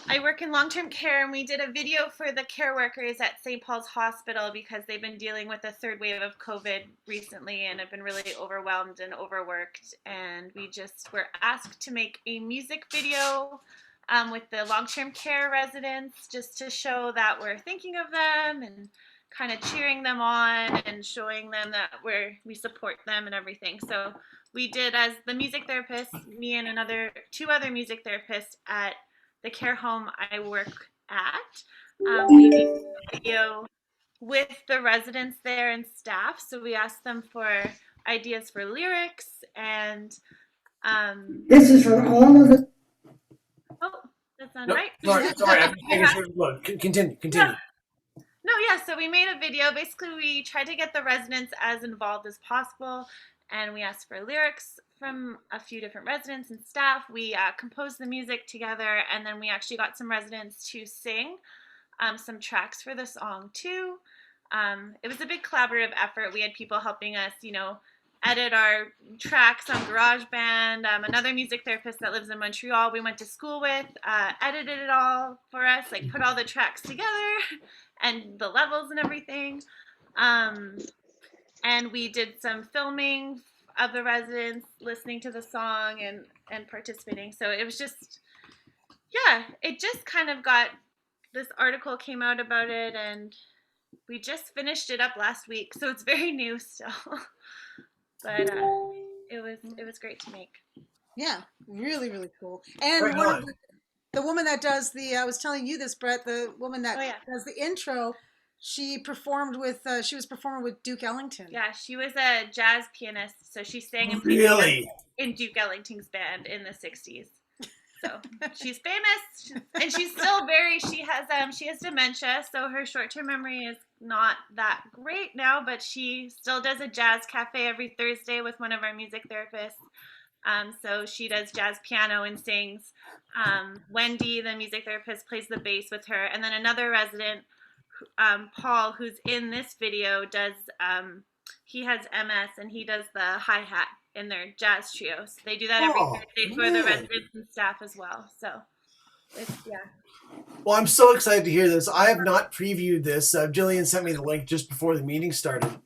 I work in long-term care, and we did a video for the care workers at St. Paul's Hospital because they've been dealing with a third wave of COVID recently and have been really overwhelmed and overworked. And we just were asked to make a music video with the long-term care residents, just to show that we're thinking of them and kind of cheering them on and showing them that we support them and everything. So we did, as the music therapist, me and two other music therapists at the care home I work at, we did a video with the residents there and staff. So we asked them for ideas for lyrics, and This is for all of the. oh, that's not No, right. sorry. I'm just making sure. Look, continue. No, yeah, so we made a video. Basically, we tried to get the residents as involved as possible, and we asked for lyrics from a few different residents and staff. We composed the music together, and then we actually got some residents to sing some tracks for the song, too. It was a big collaborative effort. We had people helping us, edit our tracks on GarageBand. Another music therapist that lives in Montreal we went to school with edited it all for us, like put all the tracks together and the levels and everything. And we did some filming of the residents listening to the song and participating. So it was just, yeah, it just kind of got, this article came out about it, and we just finished it up last week. So it's very new still. But it was great to make. Yeah, really, really cool. And Right on. the woman that does I was telling you this, Brett, the woman that Oh, yeah. does the intro, she was performing with Duke Ellington. Yeah, she was a jazz pianist, so she sang and played Really? in Duke Ellington's band in the 60s. So she's famous, and she's still she has dementia, so her short-term memory is not that great now, but she still does a jazz cafe every Thursday with one of our music therapists. So she does jazz piano and sings. Wendy, the music therapist, plays the bass with her, and then another resident, Paul, who's in this video, does he has MS, and he does the hi-hat in their jazz trios. They do that every Thursday for the residents and staff as well. So it's, yeah. Well, I'm so excited to hear this. I have not previewed this. Gillian sent me the link just before the meeting started.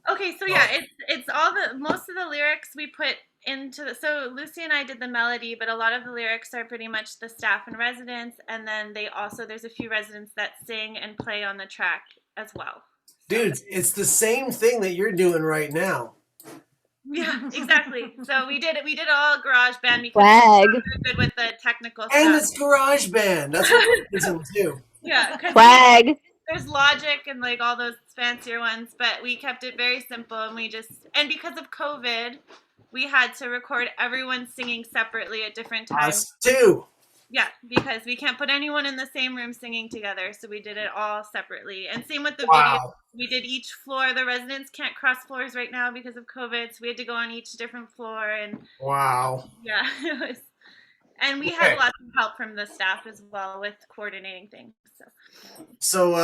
Okay, so yeah, it's all most of the lyrics we put into the, so Lucy and I did the melody, but a lot of the lyrics are pretty much the staff and residents, and then there's a few residents that sing and play on the track as well. Dude, it's the same thing that you're doing right now. Yeah, exactly. So we did all garage band because Swag. we're good with the technical And stuff. it's garage band. That's what we're using too. Yeah, because Swag. there's Logic and like all those fancier ones, but we kept it very simple, and because of COVID, we had to record everyone singing separately at different times. Us too. Yeah, because we can't put anyone in the same room singing together, so we did it all separately. And same with the video. We did each floor. The residents can't cross floors right now because of COVID, so we had to go on each different floor. And wow. Yeah, it was. And we had lots of help from the staff as well with coordinating things. So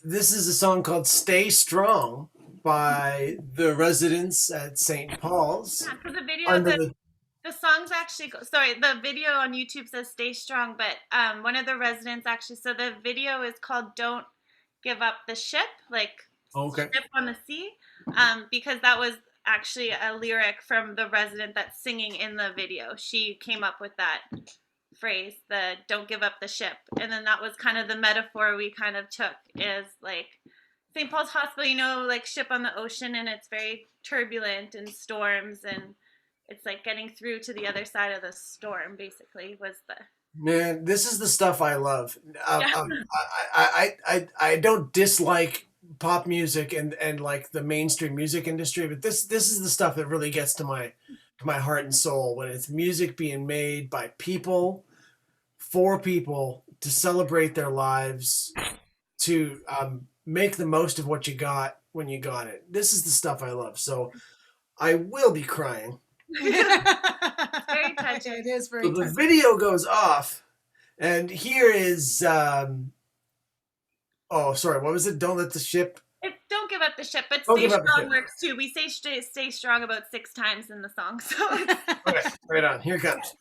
this is a song called "Stay Strong" by the residents at St. Paul's. Yeah, because the video, the songs actually the video on YouTube says "Stay Strong," but one of the residents actually, so the video is called "Don't Give Up the Ship," like ship on the sea, because that was actually a lyric from the resident that's singing in the video. She came up with that phrase, the "Don't give up the ship," and then that was kind of the metaphor we kind of took, is like St. Paul's Hospital, you know, like ship on the ocean, and it's very turbulent and storms, and it's like getting through to the other side of the storm, basically, was the... Man, this is the stuff I love. I don't dislike pop music and like the mainstream music industry, but this is the stuff that really gets to my heart and soul, when it's music being made by people, for people, to celebrate their lives, to make the most of what you got when you got it. This is the stuff I love. So I will be crying. Very touching. It is very So the touching. video goes off, and here is oh, sorry, what was it? Don't let the ship... Don't give up the ship, but Don't stay give up the strong ship. works too. We say stay strong about 6 times in the song. So Okay, right on. Here it comes.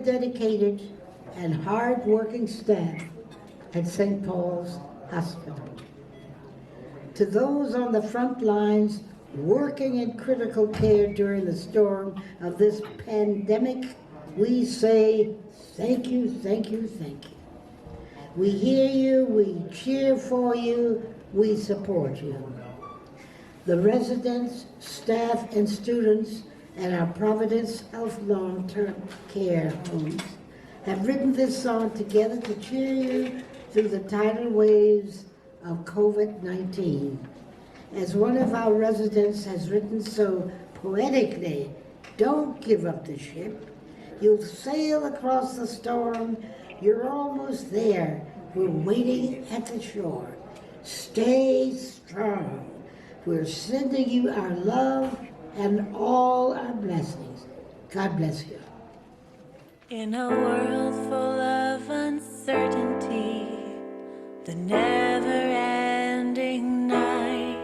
Dedicated and hard-working staff at St. Paul's Hospital. To those on the front lines working in critical care during the storm of this pandemic, we say thank you, thank you, thank you. We hear you, we cheer for you, we support you. The residents, staff, and students at our Providence Health Long-Term Care homes have written this song together to cheer you through the tidal waves of COVID-19. As one of our residents has written so poetically, don't give up the ship. You'll sail across the storm. You're almost there. We're waiting at the shore. Stay strong. We're sending you our love and all our blessings. God bless you. In a world full of uncertainty, the never-ending night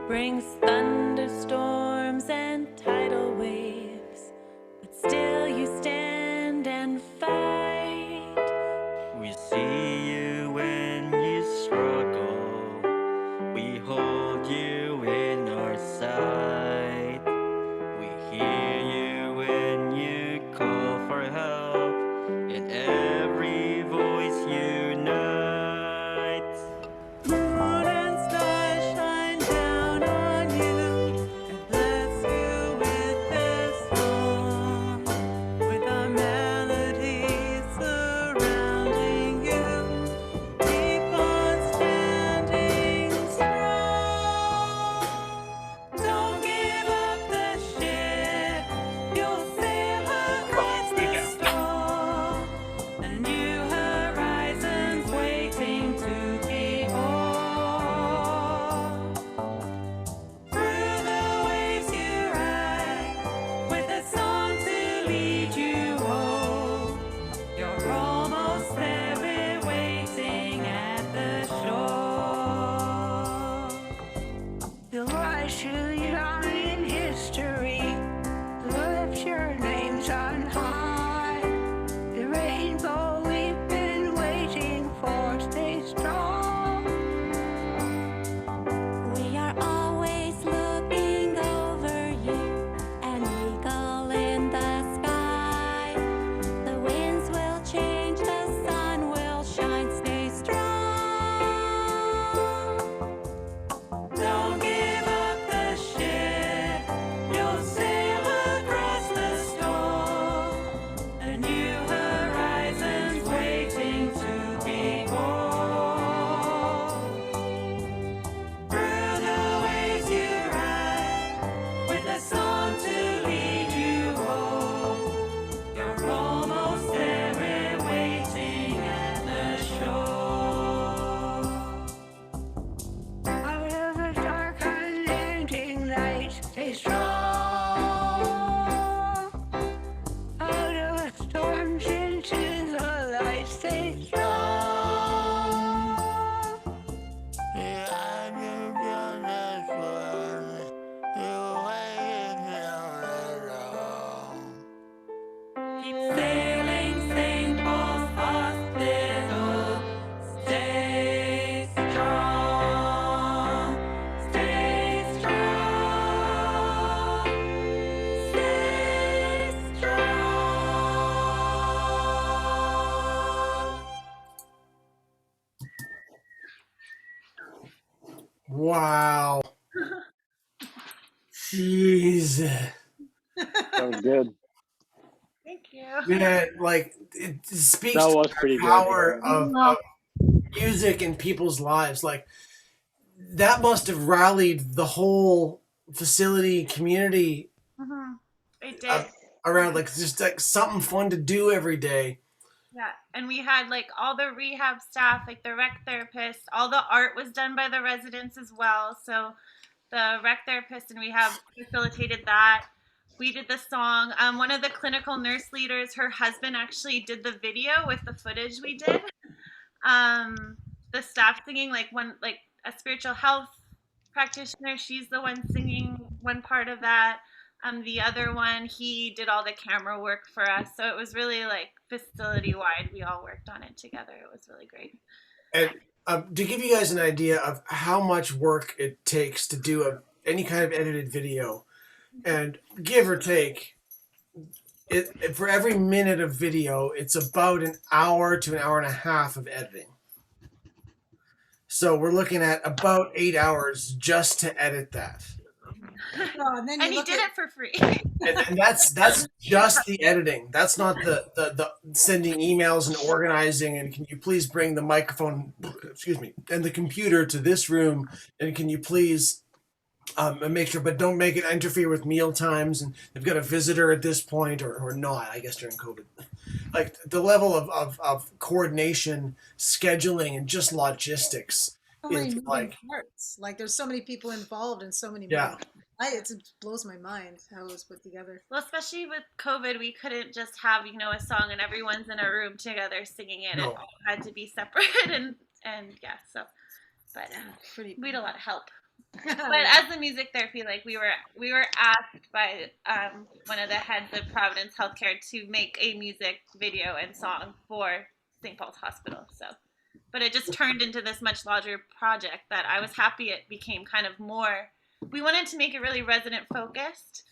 brings thunderstorms and tidal waves, but still you stand and fight. We see you when you struggle. We hold you in our sight. We hear you when you call for help. In every voice unites. Moon and stars shine down on you. Wow. Jeez. That was good. Thank you. Yeah, like it speaks That to was pretty the good. power of music in people's lives. Like that must have rallied the whole facility community It did. around like just like something fun to do every day. Yeah, and we had like all the rehab staff, like the rec therapist. All the art was done by the residents as well. So the rec therapist and rehab facilitated that. We did the song. One of the clinical nurse leaders, her husband actually did the video with the footage we did. The staff singing, like like a spiritual health practitioner, she's the one singing one part of that. The other one, he did all the camera work for us. So it was really like facility wide. We all worked on it together. It was really great. And to give you guys an idea of how much work it takes to do any kind of edited video, and give or take, for every minute of video, it's about an hour to an hour and a half of editing. So we're looking at about 8 hours just to edit that. and then And he look did at- it for free. And that's just the editing. That's not the sending emails and organizing. And can you please bring the microphone, excuse me, and the computer to this room? And can you please and make sure, but don't make it interfere with meal times. And they've got a visitor at this point, or not, I guess, during COVID. Like the level of coordination, scheduling, and just logistics so many is moving like, parts. Like there's so many people involved and so many. yeah. It blows my mind how it was put together. Well, especially with COVID, we couldn't just have, a song and everyone's in a room together singing it. No. It all had to be separate and yeah, so but we had a lot of help. But as the music therapy, like we were asked by one of the heads of Providence Healthcare to make a music video and song for St. Paul's Hospital. So, but it just turned into this much larger project that I was happy it became kind of more. We wanted to make it really resident focused,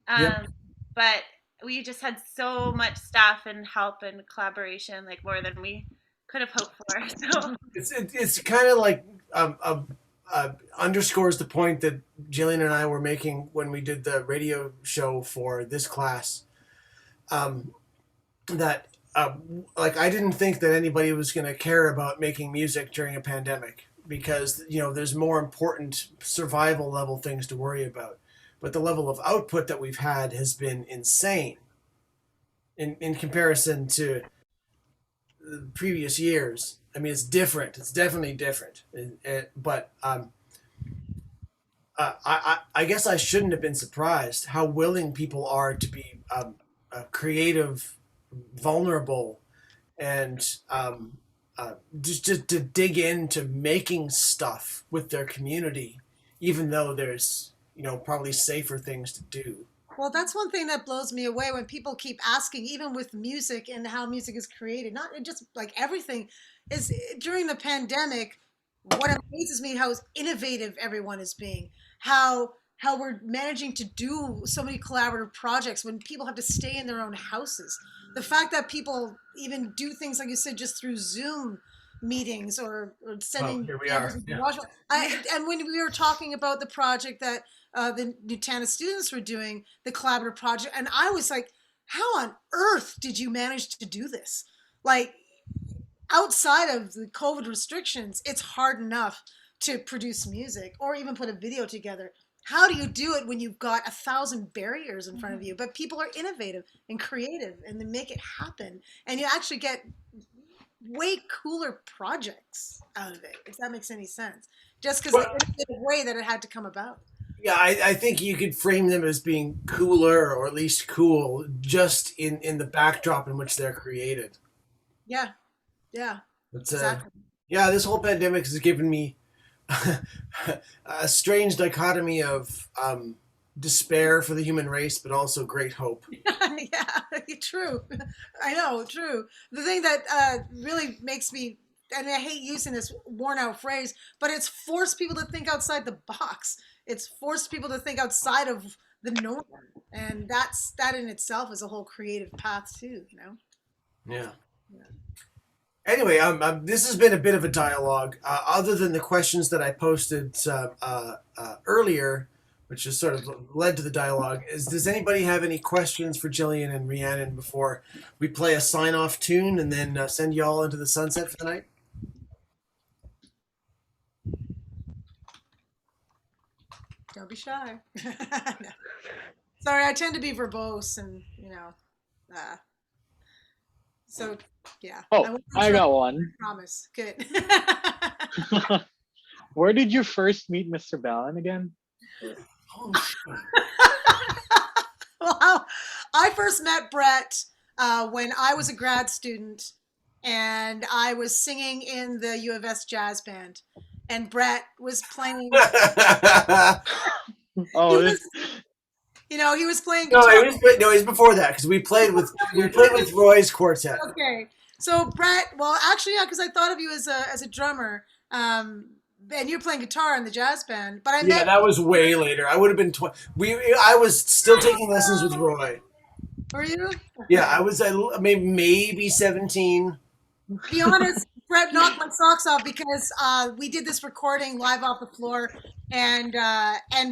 but we just had so much staff and help and collaboration, like more than we could have hoped for. So It's kind of like underscores the point that Gillian and I were making when we did the radio show for this class. That like I didn't think that anybody was going to care about making music during a pandemic because there's more important survival level things to worry about. But the level of output that we've had has been insane in comparison to the previous years. I mean, it's different. It's definitely different. But I guess I shouldn't have been surprised how willing people are to be creative, vulnerable, and just to dig into making stuff with their community, even though there's probably safer things to do. Well, that's one thing that blows me away when people keep asking, even with music and how music is created, not just like everything is during the pandemic. What amazes me how innovative everyone is being, how we're managing to do so many collaborative projects when people have to stay in their own houses. The fact that people even do things, like you said, just through Zoom meetings or sending. Here we are. Yeah. And when we were talking about the project that the Nutana students were doing, the collaborative project, and I was like, how on earth did you manage to do this? Like, outside of the COVID restrictions, it's hard enough to produce music or even put a video together. How do you do it when you've got 1,000 barriers in front of you? But people are innovative and creative and they make it happen. And you actually get way cooler projects out of it, if that makes any sense. Just because the way that it had to come about. Yeah, I think you could frame them as being cooler or at least cool just in the backdrop in which they're created. Yeah. Exactly. Yeah, this whole pandemic has given me a strange dichotomy of despair for the human race, but also great hope. Yeah, true. I know, true. The thing that really makes me, and I hate using this worn out phrase, but it's forced people to think outside the box. It's forced people to think outside of the norm. And that in itself is a whole creative path too, Yeah. Anyway, this has been a bit of a dialogue. Other than the questions that I posted earlier, which has sort of led to the dialogue, does anybody have any questions for Gillian and Rhiannon before we play a sign-off tune and then send you all into the sunset for the night? Don't be shy. No. Sorry, I tend to be verbose, and so yeah. Oh, I got one. Promise. Good. Where did you first meet Mr. Ballin again? Well, I first met Brett when I was a grad student, and I was singing in the U of S jazz band, and Brett was playing. Oh, he was playing guitar. No, it was before that because we played with Roy's quartet. Okay, so Brett, well, actually, yeah, because I thought of you as a drummer, and you're playing guitar in the jazz band. But that was way later. I would have been I was still taking lessons with Roy. Were you? Yeah, I was maybe 17. Be honest, Brett knocked my socks off because we did this recording live off the floor, and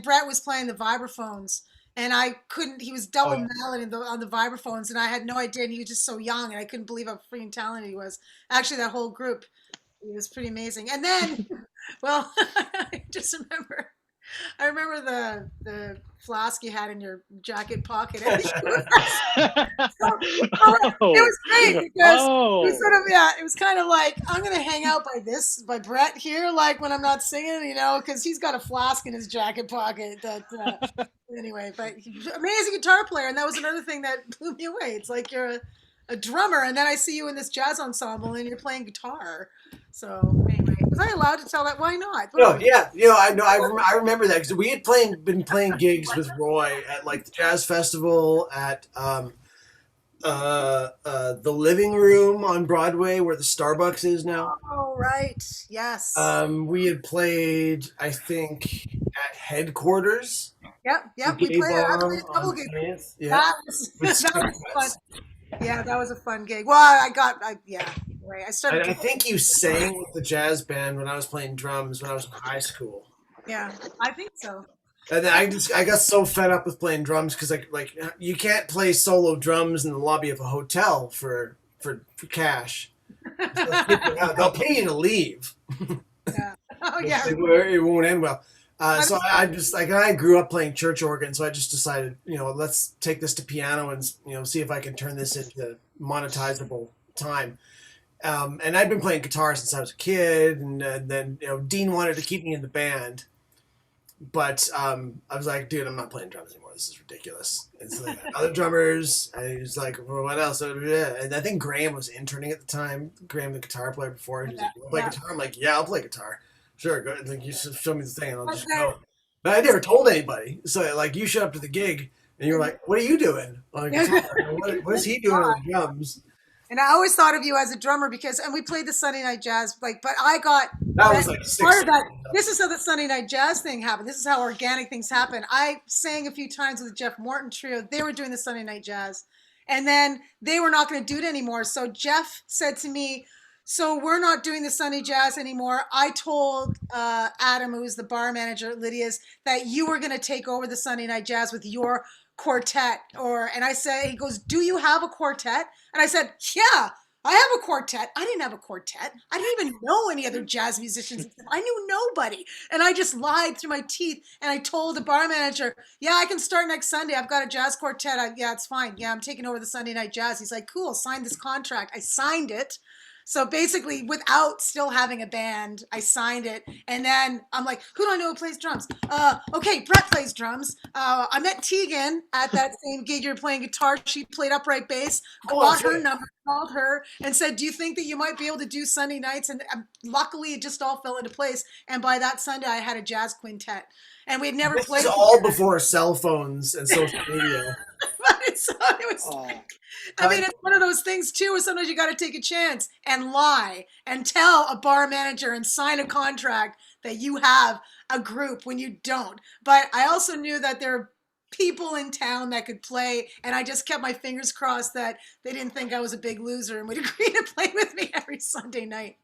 Brett was playing the vibraphones, and I couldn't. He was double mallet on the vibraphones, and I had no idea. And he was just so young, and I couldn't believe how freaking talented he was. Actually, that whole group, it was pretty amazing. And then, well, I remember the flask you had in your jacket pocket. It was great because it was kind of like, I'm gonna hang out by Brett here, like when I'm not singing, because he's got a flask in his jacket pocket. Anyway, but amazing guitar player, and that was another thing that blew me away. It's like you're a drummer, and then I see you in this jazz ensemble, and you're playing guitar. So anyway, was I allowed to tell that? Why not? No, yeah, I know. I remember that because we had been playing gigs with Roy at like the jazz festival at the Living Room on Broadway, where the Starbucks is now. Oh, right, yes. We had played, I think, at headquarters. Yep. We played a couple gigs. Yeah, that was fun. Yeah, that was a fun gig. Well, right. I think you sang with the jazz band when I was playing drums when I was in high school. Yeah, I think so. And then I got so fed up with playing drums because like you can't play solo drums in the lobby of a hotel for cash. They'll pay you to leave. Yeah. Oh yeah. It won't end well. So I grew up playing church organ, so I just decided, let's take this to piano and, see if I can turn this into monetizable time. And I'd been playing guitar since I was a kid, and then, Dean wanted to keep me in the band, but I was like, dude, I'm not playing drums anymore. This is ridiculous. It's like other drummers, and he was like, well, what else? And I think Graham was interning at the time. Graham, the guitar player before, he was like, you'll play guitar? I'm like, yeah, I'll play guitar. Sure, go. Like, you show me the thing, and I'll just go. But I never told anybody. So, like, you showed up to the gig, and you're like, "What are you doing on guitar? What is he doing on the drums?" And I always thought of you as a drummer and we played the Sunday Night Jazz. But I got that was like part of that. This is how the Sunday Night Jazz thing happened. This is how organic things happen. I sang a few times with the Jeff Morton Trio. They were doing the Sunday Night Jazz, and then they were not going to do it anymore. So Jeff said to me, so we're not doing the Sunday Jazz anymore. I told Adam, who was the bar manager at Lydia's, that you were going to take over the Sunday Night Jazz with your quartet. And I said, he goes, do you have a quartet? And I said, yeah, I have a quartet. I didn't have a quartet. I didn't even know any other jazz musicians. I knew nobody. And I just lied through my teeth. And I told the bar manager, yeah, I can start next Sunday. I've got a jazz quartet. Yeah, it's fine. Yeah, I'm taking over the Sunday Night Jazz. He's like, cool, sign this contract. I signed it. So basically, without still having a band, I signed it. And then I'm like, who do I know who plays drums? Okay, Brett plays drums. I met Tegan at that same gig. You're playing guitar. She played upright bass. I got her number, called her, and said, do you think that you might be able to do Sunday nights? And luckily, it just all fell into place. And by that Sunday, I had a jazz quintet. And we'd never played. This is all before cell phones and social media. I mean, it's one of those things too, where sometimes you got to take a chance and lie and tell a bar manager and sign a contract that you have a group when you don't. But I also knew that there are people in town that could play, and I just kept my fingers crossed that they didn't think I was a big loser and would agree to play with me every Sunday night.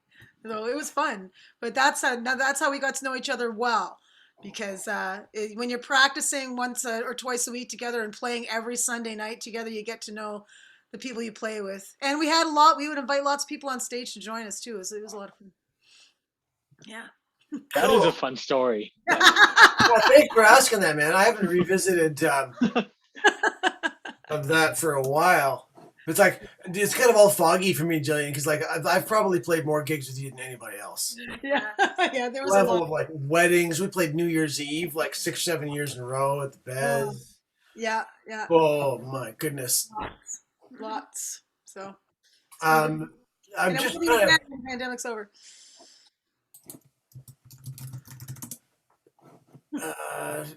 So it was fun, but that's how we got to know each other well, because when you're practicing once or twice a week together and playing every Sunday night together, you get to know the people you play with. And we would invite lots of people on stage to join us too, so it was a lot of fun. Yeah. That is a fun story. Well, thanks for asking that, man. I haven't revisited of that for a while. It's like, it's kind of all foggy for me, Gillian, because like I've probably played more gigs with you than anybody else. Yeah, yeah. There was Level of like weddings. We played New Year's Eve like 6-7 years in a row at the Bez. Yeah, yeah. Oh my goodness. Lots. So. I'm just kind of. The pandemic's over.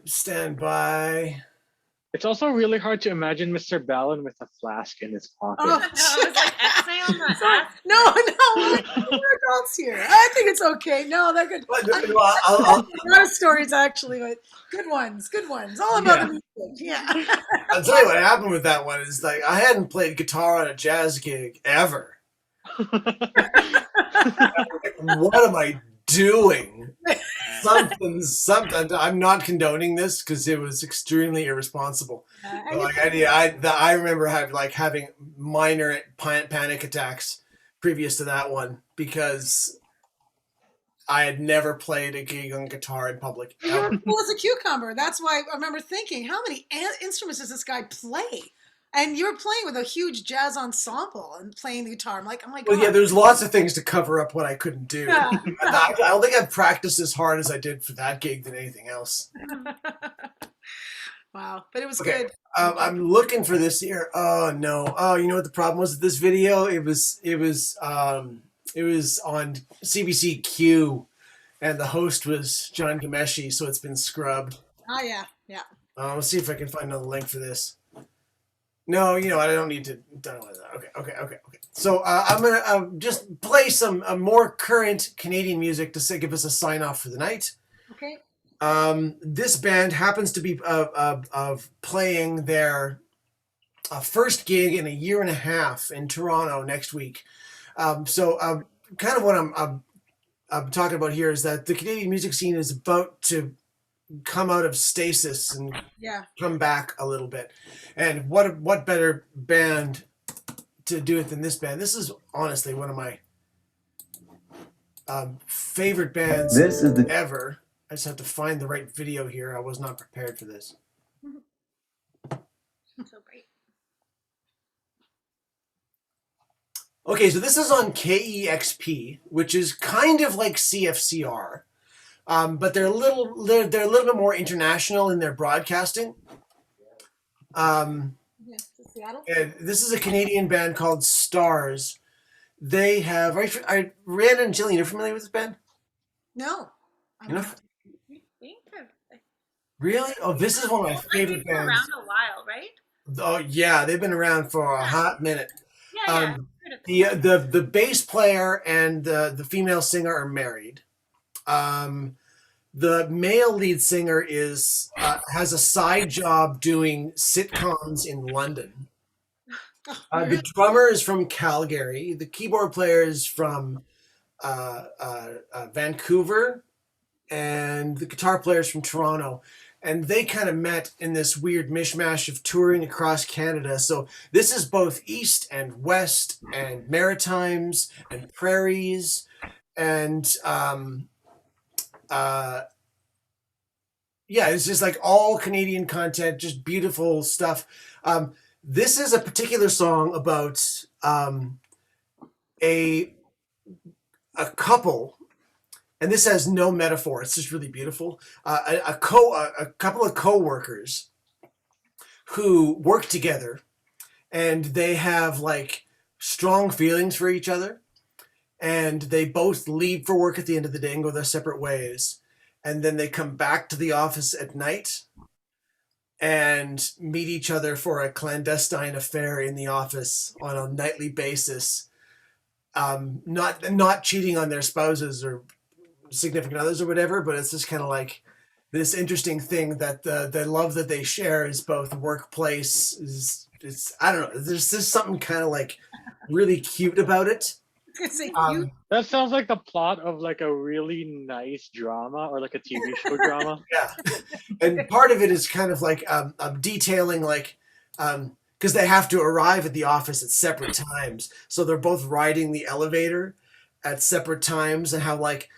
Stand by. It's also really hard to imagine Mr. Ballin with a flask in his pocket. Oh, no, I was like, exhale the ass. No, we're adults here. I think it's okay. No, they're good. A lot of stories, actually, but good ones. All about the music. Yeah. I'll tell you what happened with that one is like I hadn't played guitar on a jazz gig ever. Like, what am I doing? Something. I'm not condoning this because it was extremely irresponsible. Like I remember having minor panic attacks previous to that one because I had never played a gig on guitar in public. You're cool as a cucumber. That's why I remember thinking, how many instruments does this guy play? And you were playing with a huge jazz ensemble and playing the guitar. I'm like, oh my God. Well, yeah, there's lots of things to cover up what I couldn't do. Yeah. I don't think I've practiced as hard as I did for that gig than anything else. Wow, but it was good. I'm looking for this here. Oh no. Oh, you know what the problem was with this video? It was on CBCQ, and the host was John Gameshi, so it's been scrubbed. Oh yeah. Let's see if I can find another link for this. No, you know what? I don't need to done with that. Okay. So I'm gonna just play some more current Canadian music to give us a sign off for the night. Okay. This band happens to be playing their first gig in a year and a half in Toronto next week. So kind of what I'm talking about here is that the Canadian music scene is about to come out of stasis and come back a little bit. And what better band to do it than this band? This is honestly one of my favorite bands ever. I just have to find the right video here. I was not prepared for this. So great. Okay, so this is on KEXP, which is kind of like CFCR. But they're a little bit more international in their broadcasting. Seattle. And this is a Canadian band called Stars. They have Rhiannon and Gillian. Are you familiar with this band? No. You know? Really? Oh, this is one of my favorite bands. Around a while, right? Oh yeah, they've been around for a hot minute. Yeah. The bass player and the female singer are married. The male lead singer has a side job doing sitcoms in London. The drummer is from Calgary. The keyboard player is from Vancouver, and the guitar player is from Toronto. And they kind of met in this weird mishmash of touring across Canada. So this is both East and West and Maritimes and Prairies and it's just like all Canadian content, just beautiful stuff. This is a particular song about a couple, and this has no metaphor. It's just really beautiful. A couple of co-workers who work together, and they have like strong feelings for each other, and they both leave for work at the end of the day and go their separate ways. And then they come back to the office at night and meet each other for a clandestine affair in the office on a nightly basis. Not cheating on their spouses or significant others or whatever, but it's just kind of like this interesting thing that the love that they share is both workplace is it's I don't know. There's just something kind of like really cute about it. It's a Um, That sounds like the plot of like a really nice drama or like a TV show drama. yeah, and part of it is kind of like detailing like because they have to arrive at the office at separate times, so they're both riding the elevator at separate times, and how like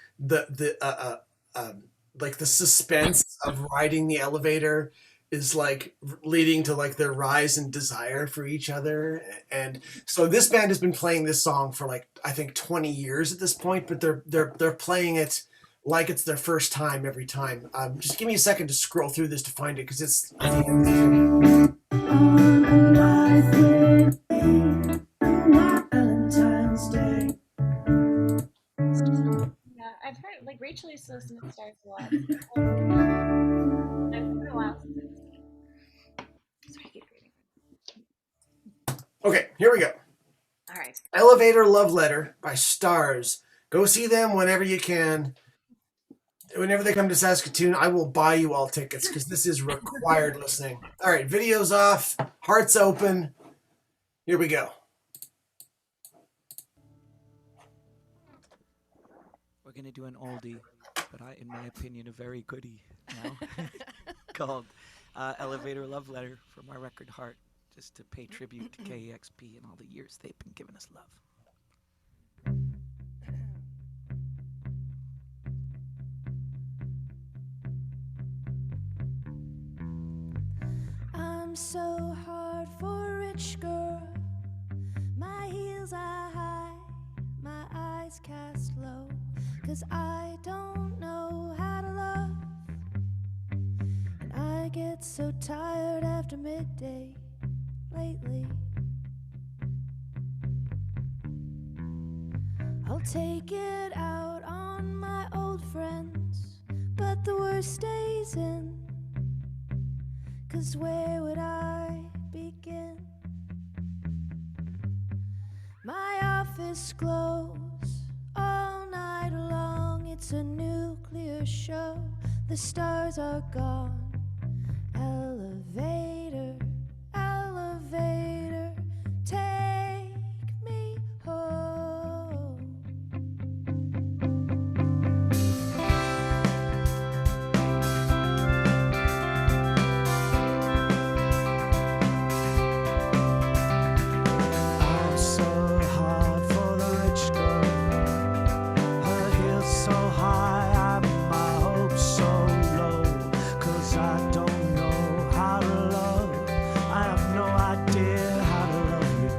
like the suspense of riding the elevator is like leading to like their rise in desire for each other. And so this band has been playing this song for like I think 20 years at this point, but they're playing it like it's their first time every time. Just give me a second to scroll through this to find it because it's I think Valentine's Day. Yeah, I've heard like Rachel used to listen to Stars a lot. It's been a while since I've seen it. Sorry, I keep reading. okay, here we go. All right. Elevator Love Letter by Stars. Go see them whenever you can. Whenever they come to Saskatoon, I will buy you all tickets because this is required listening. All right, video's off, hearts open. Here we go. We're gonna do an oldie, but in my opinion, a very goodie now, called "Elevator Love Letter" from our record Heart, just to pay tribute to KEXP and all the years they've been giving us love. I'm so hard for a rich girl. My heels are high, my eyes cast low, 'cause I don't know how to love. And I get so tired after midday lately. I'll take it out on my old friends, but the worst stays in. 'Cause where would I begin? My office glows all night long. It's a nuclear show. The stars are gone. Elevator, elevator, take me home. I'm so hard for the rich girl. Her heels so high, I'm my hopes so low. 'Cause I don't know how to love. I have no idea how to love you.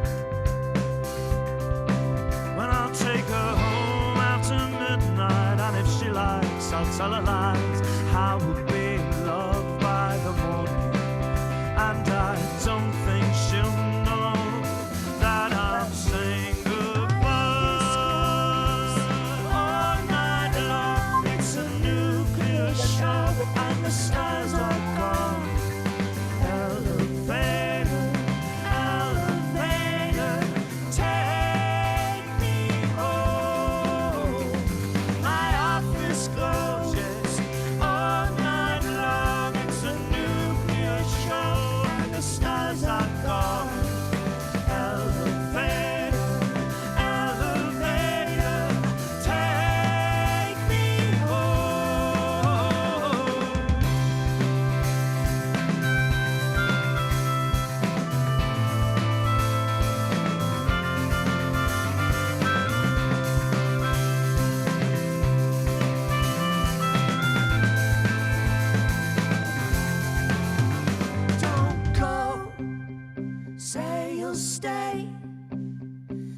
When I'll take her home after midnight, and if she likes, I'll tell her lies. How we'll be in love by the morning. And I don't think she'll know that I'm saying goodbye. All night long, it's a nuclear show, and the stars are gone. Elevator, elevator, take me home. My office closes all night long. It's a nuclear show, and the stars are gone. Elevator, elevator, take me home. Don't go, say you'll stay.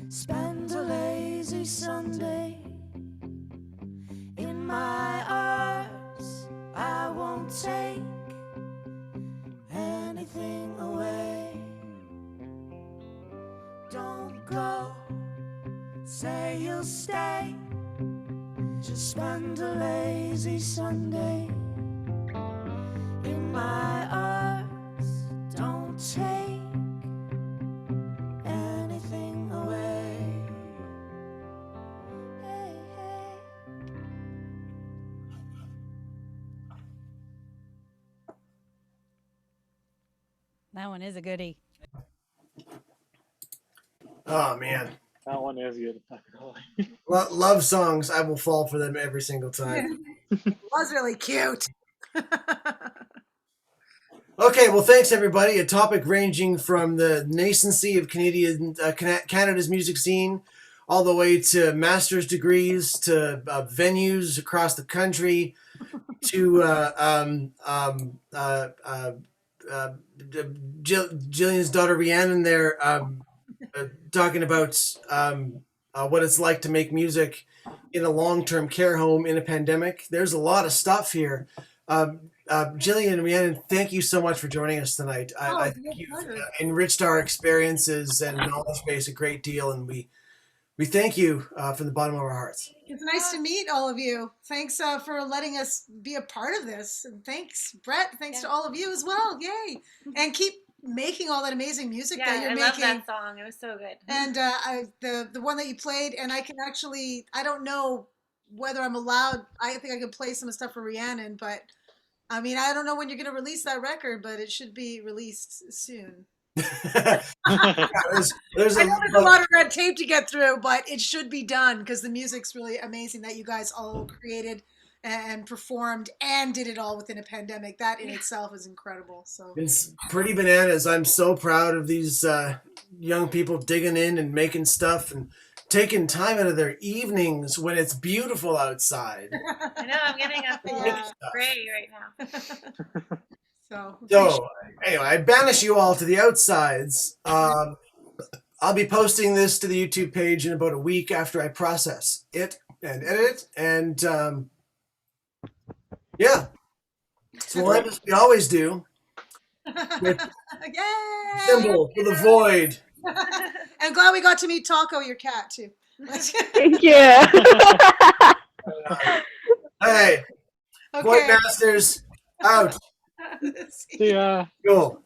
Spend a lazy Sunday in my arms. I won't take anything away. Don't go, say you'll stay. Just spend a lazy Sunday in my arms. Don't take anything away. Hey, hey. That one is a goodie. Oh man, That one is good. love songs. I will fall for them every single time. It was really cute. Okay, well, thanks everybody. A topic ranging from the nascency of Canada's music scene, all the way to master's degrees, to venues across the country, to Gillian's daughter Rhiannon there talking about what it's like to make music in a long-term care home in a pandemic. There's a lot of stuff here. Gillian and Rhiannon, thank you so much for joining us tonight. I think you've enriched our experiences and knowledge base a great deal, and we thank you from the bottom of our hearts. It's nice to meet all of you. Thanks for letting us be a part of this. And thanks, Brett. Thanks to all of you as well. Yay. And keep making all that amazing music that you're making. I love that song. It was so good. And the one that you played, and I can actually, I don't know whether I'm allowed, I think I could play some stuff for Rhiannon, but I mean, I don't know when you're going to release that record, but it should be released soon. there's I know there's a lot of red tape to get through, but it should be done because the music's really amazing that you guys all created and performed and did it all within a pandemic. That in itself is incredible. So it's pretty bananas. I'm so proud of these young people digging in and making stuff and taking time out of their evenings when it's beautiful outside. I know, I'm getting a full gray right now. So anyway, I banish you all to the outsides. I'll be posting this to the YouTube page in about a week after I process it and edit it. And yeah, so we'll end as we always do. With symbol for the void. I'm glad we got to meet Taco, your cat, too. Thank you. Hey, Void Masters out. Yeah. Cool.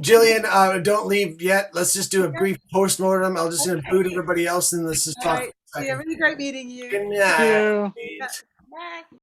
Gillian, don't leave yet. Let's just do a brief postmortem. I'll just include everybody else in this. All right. Yeah, really great meeting you. Good night. Thank you. Bye.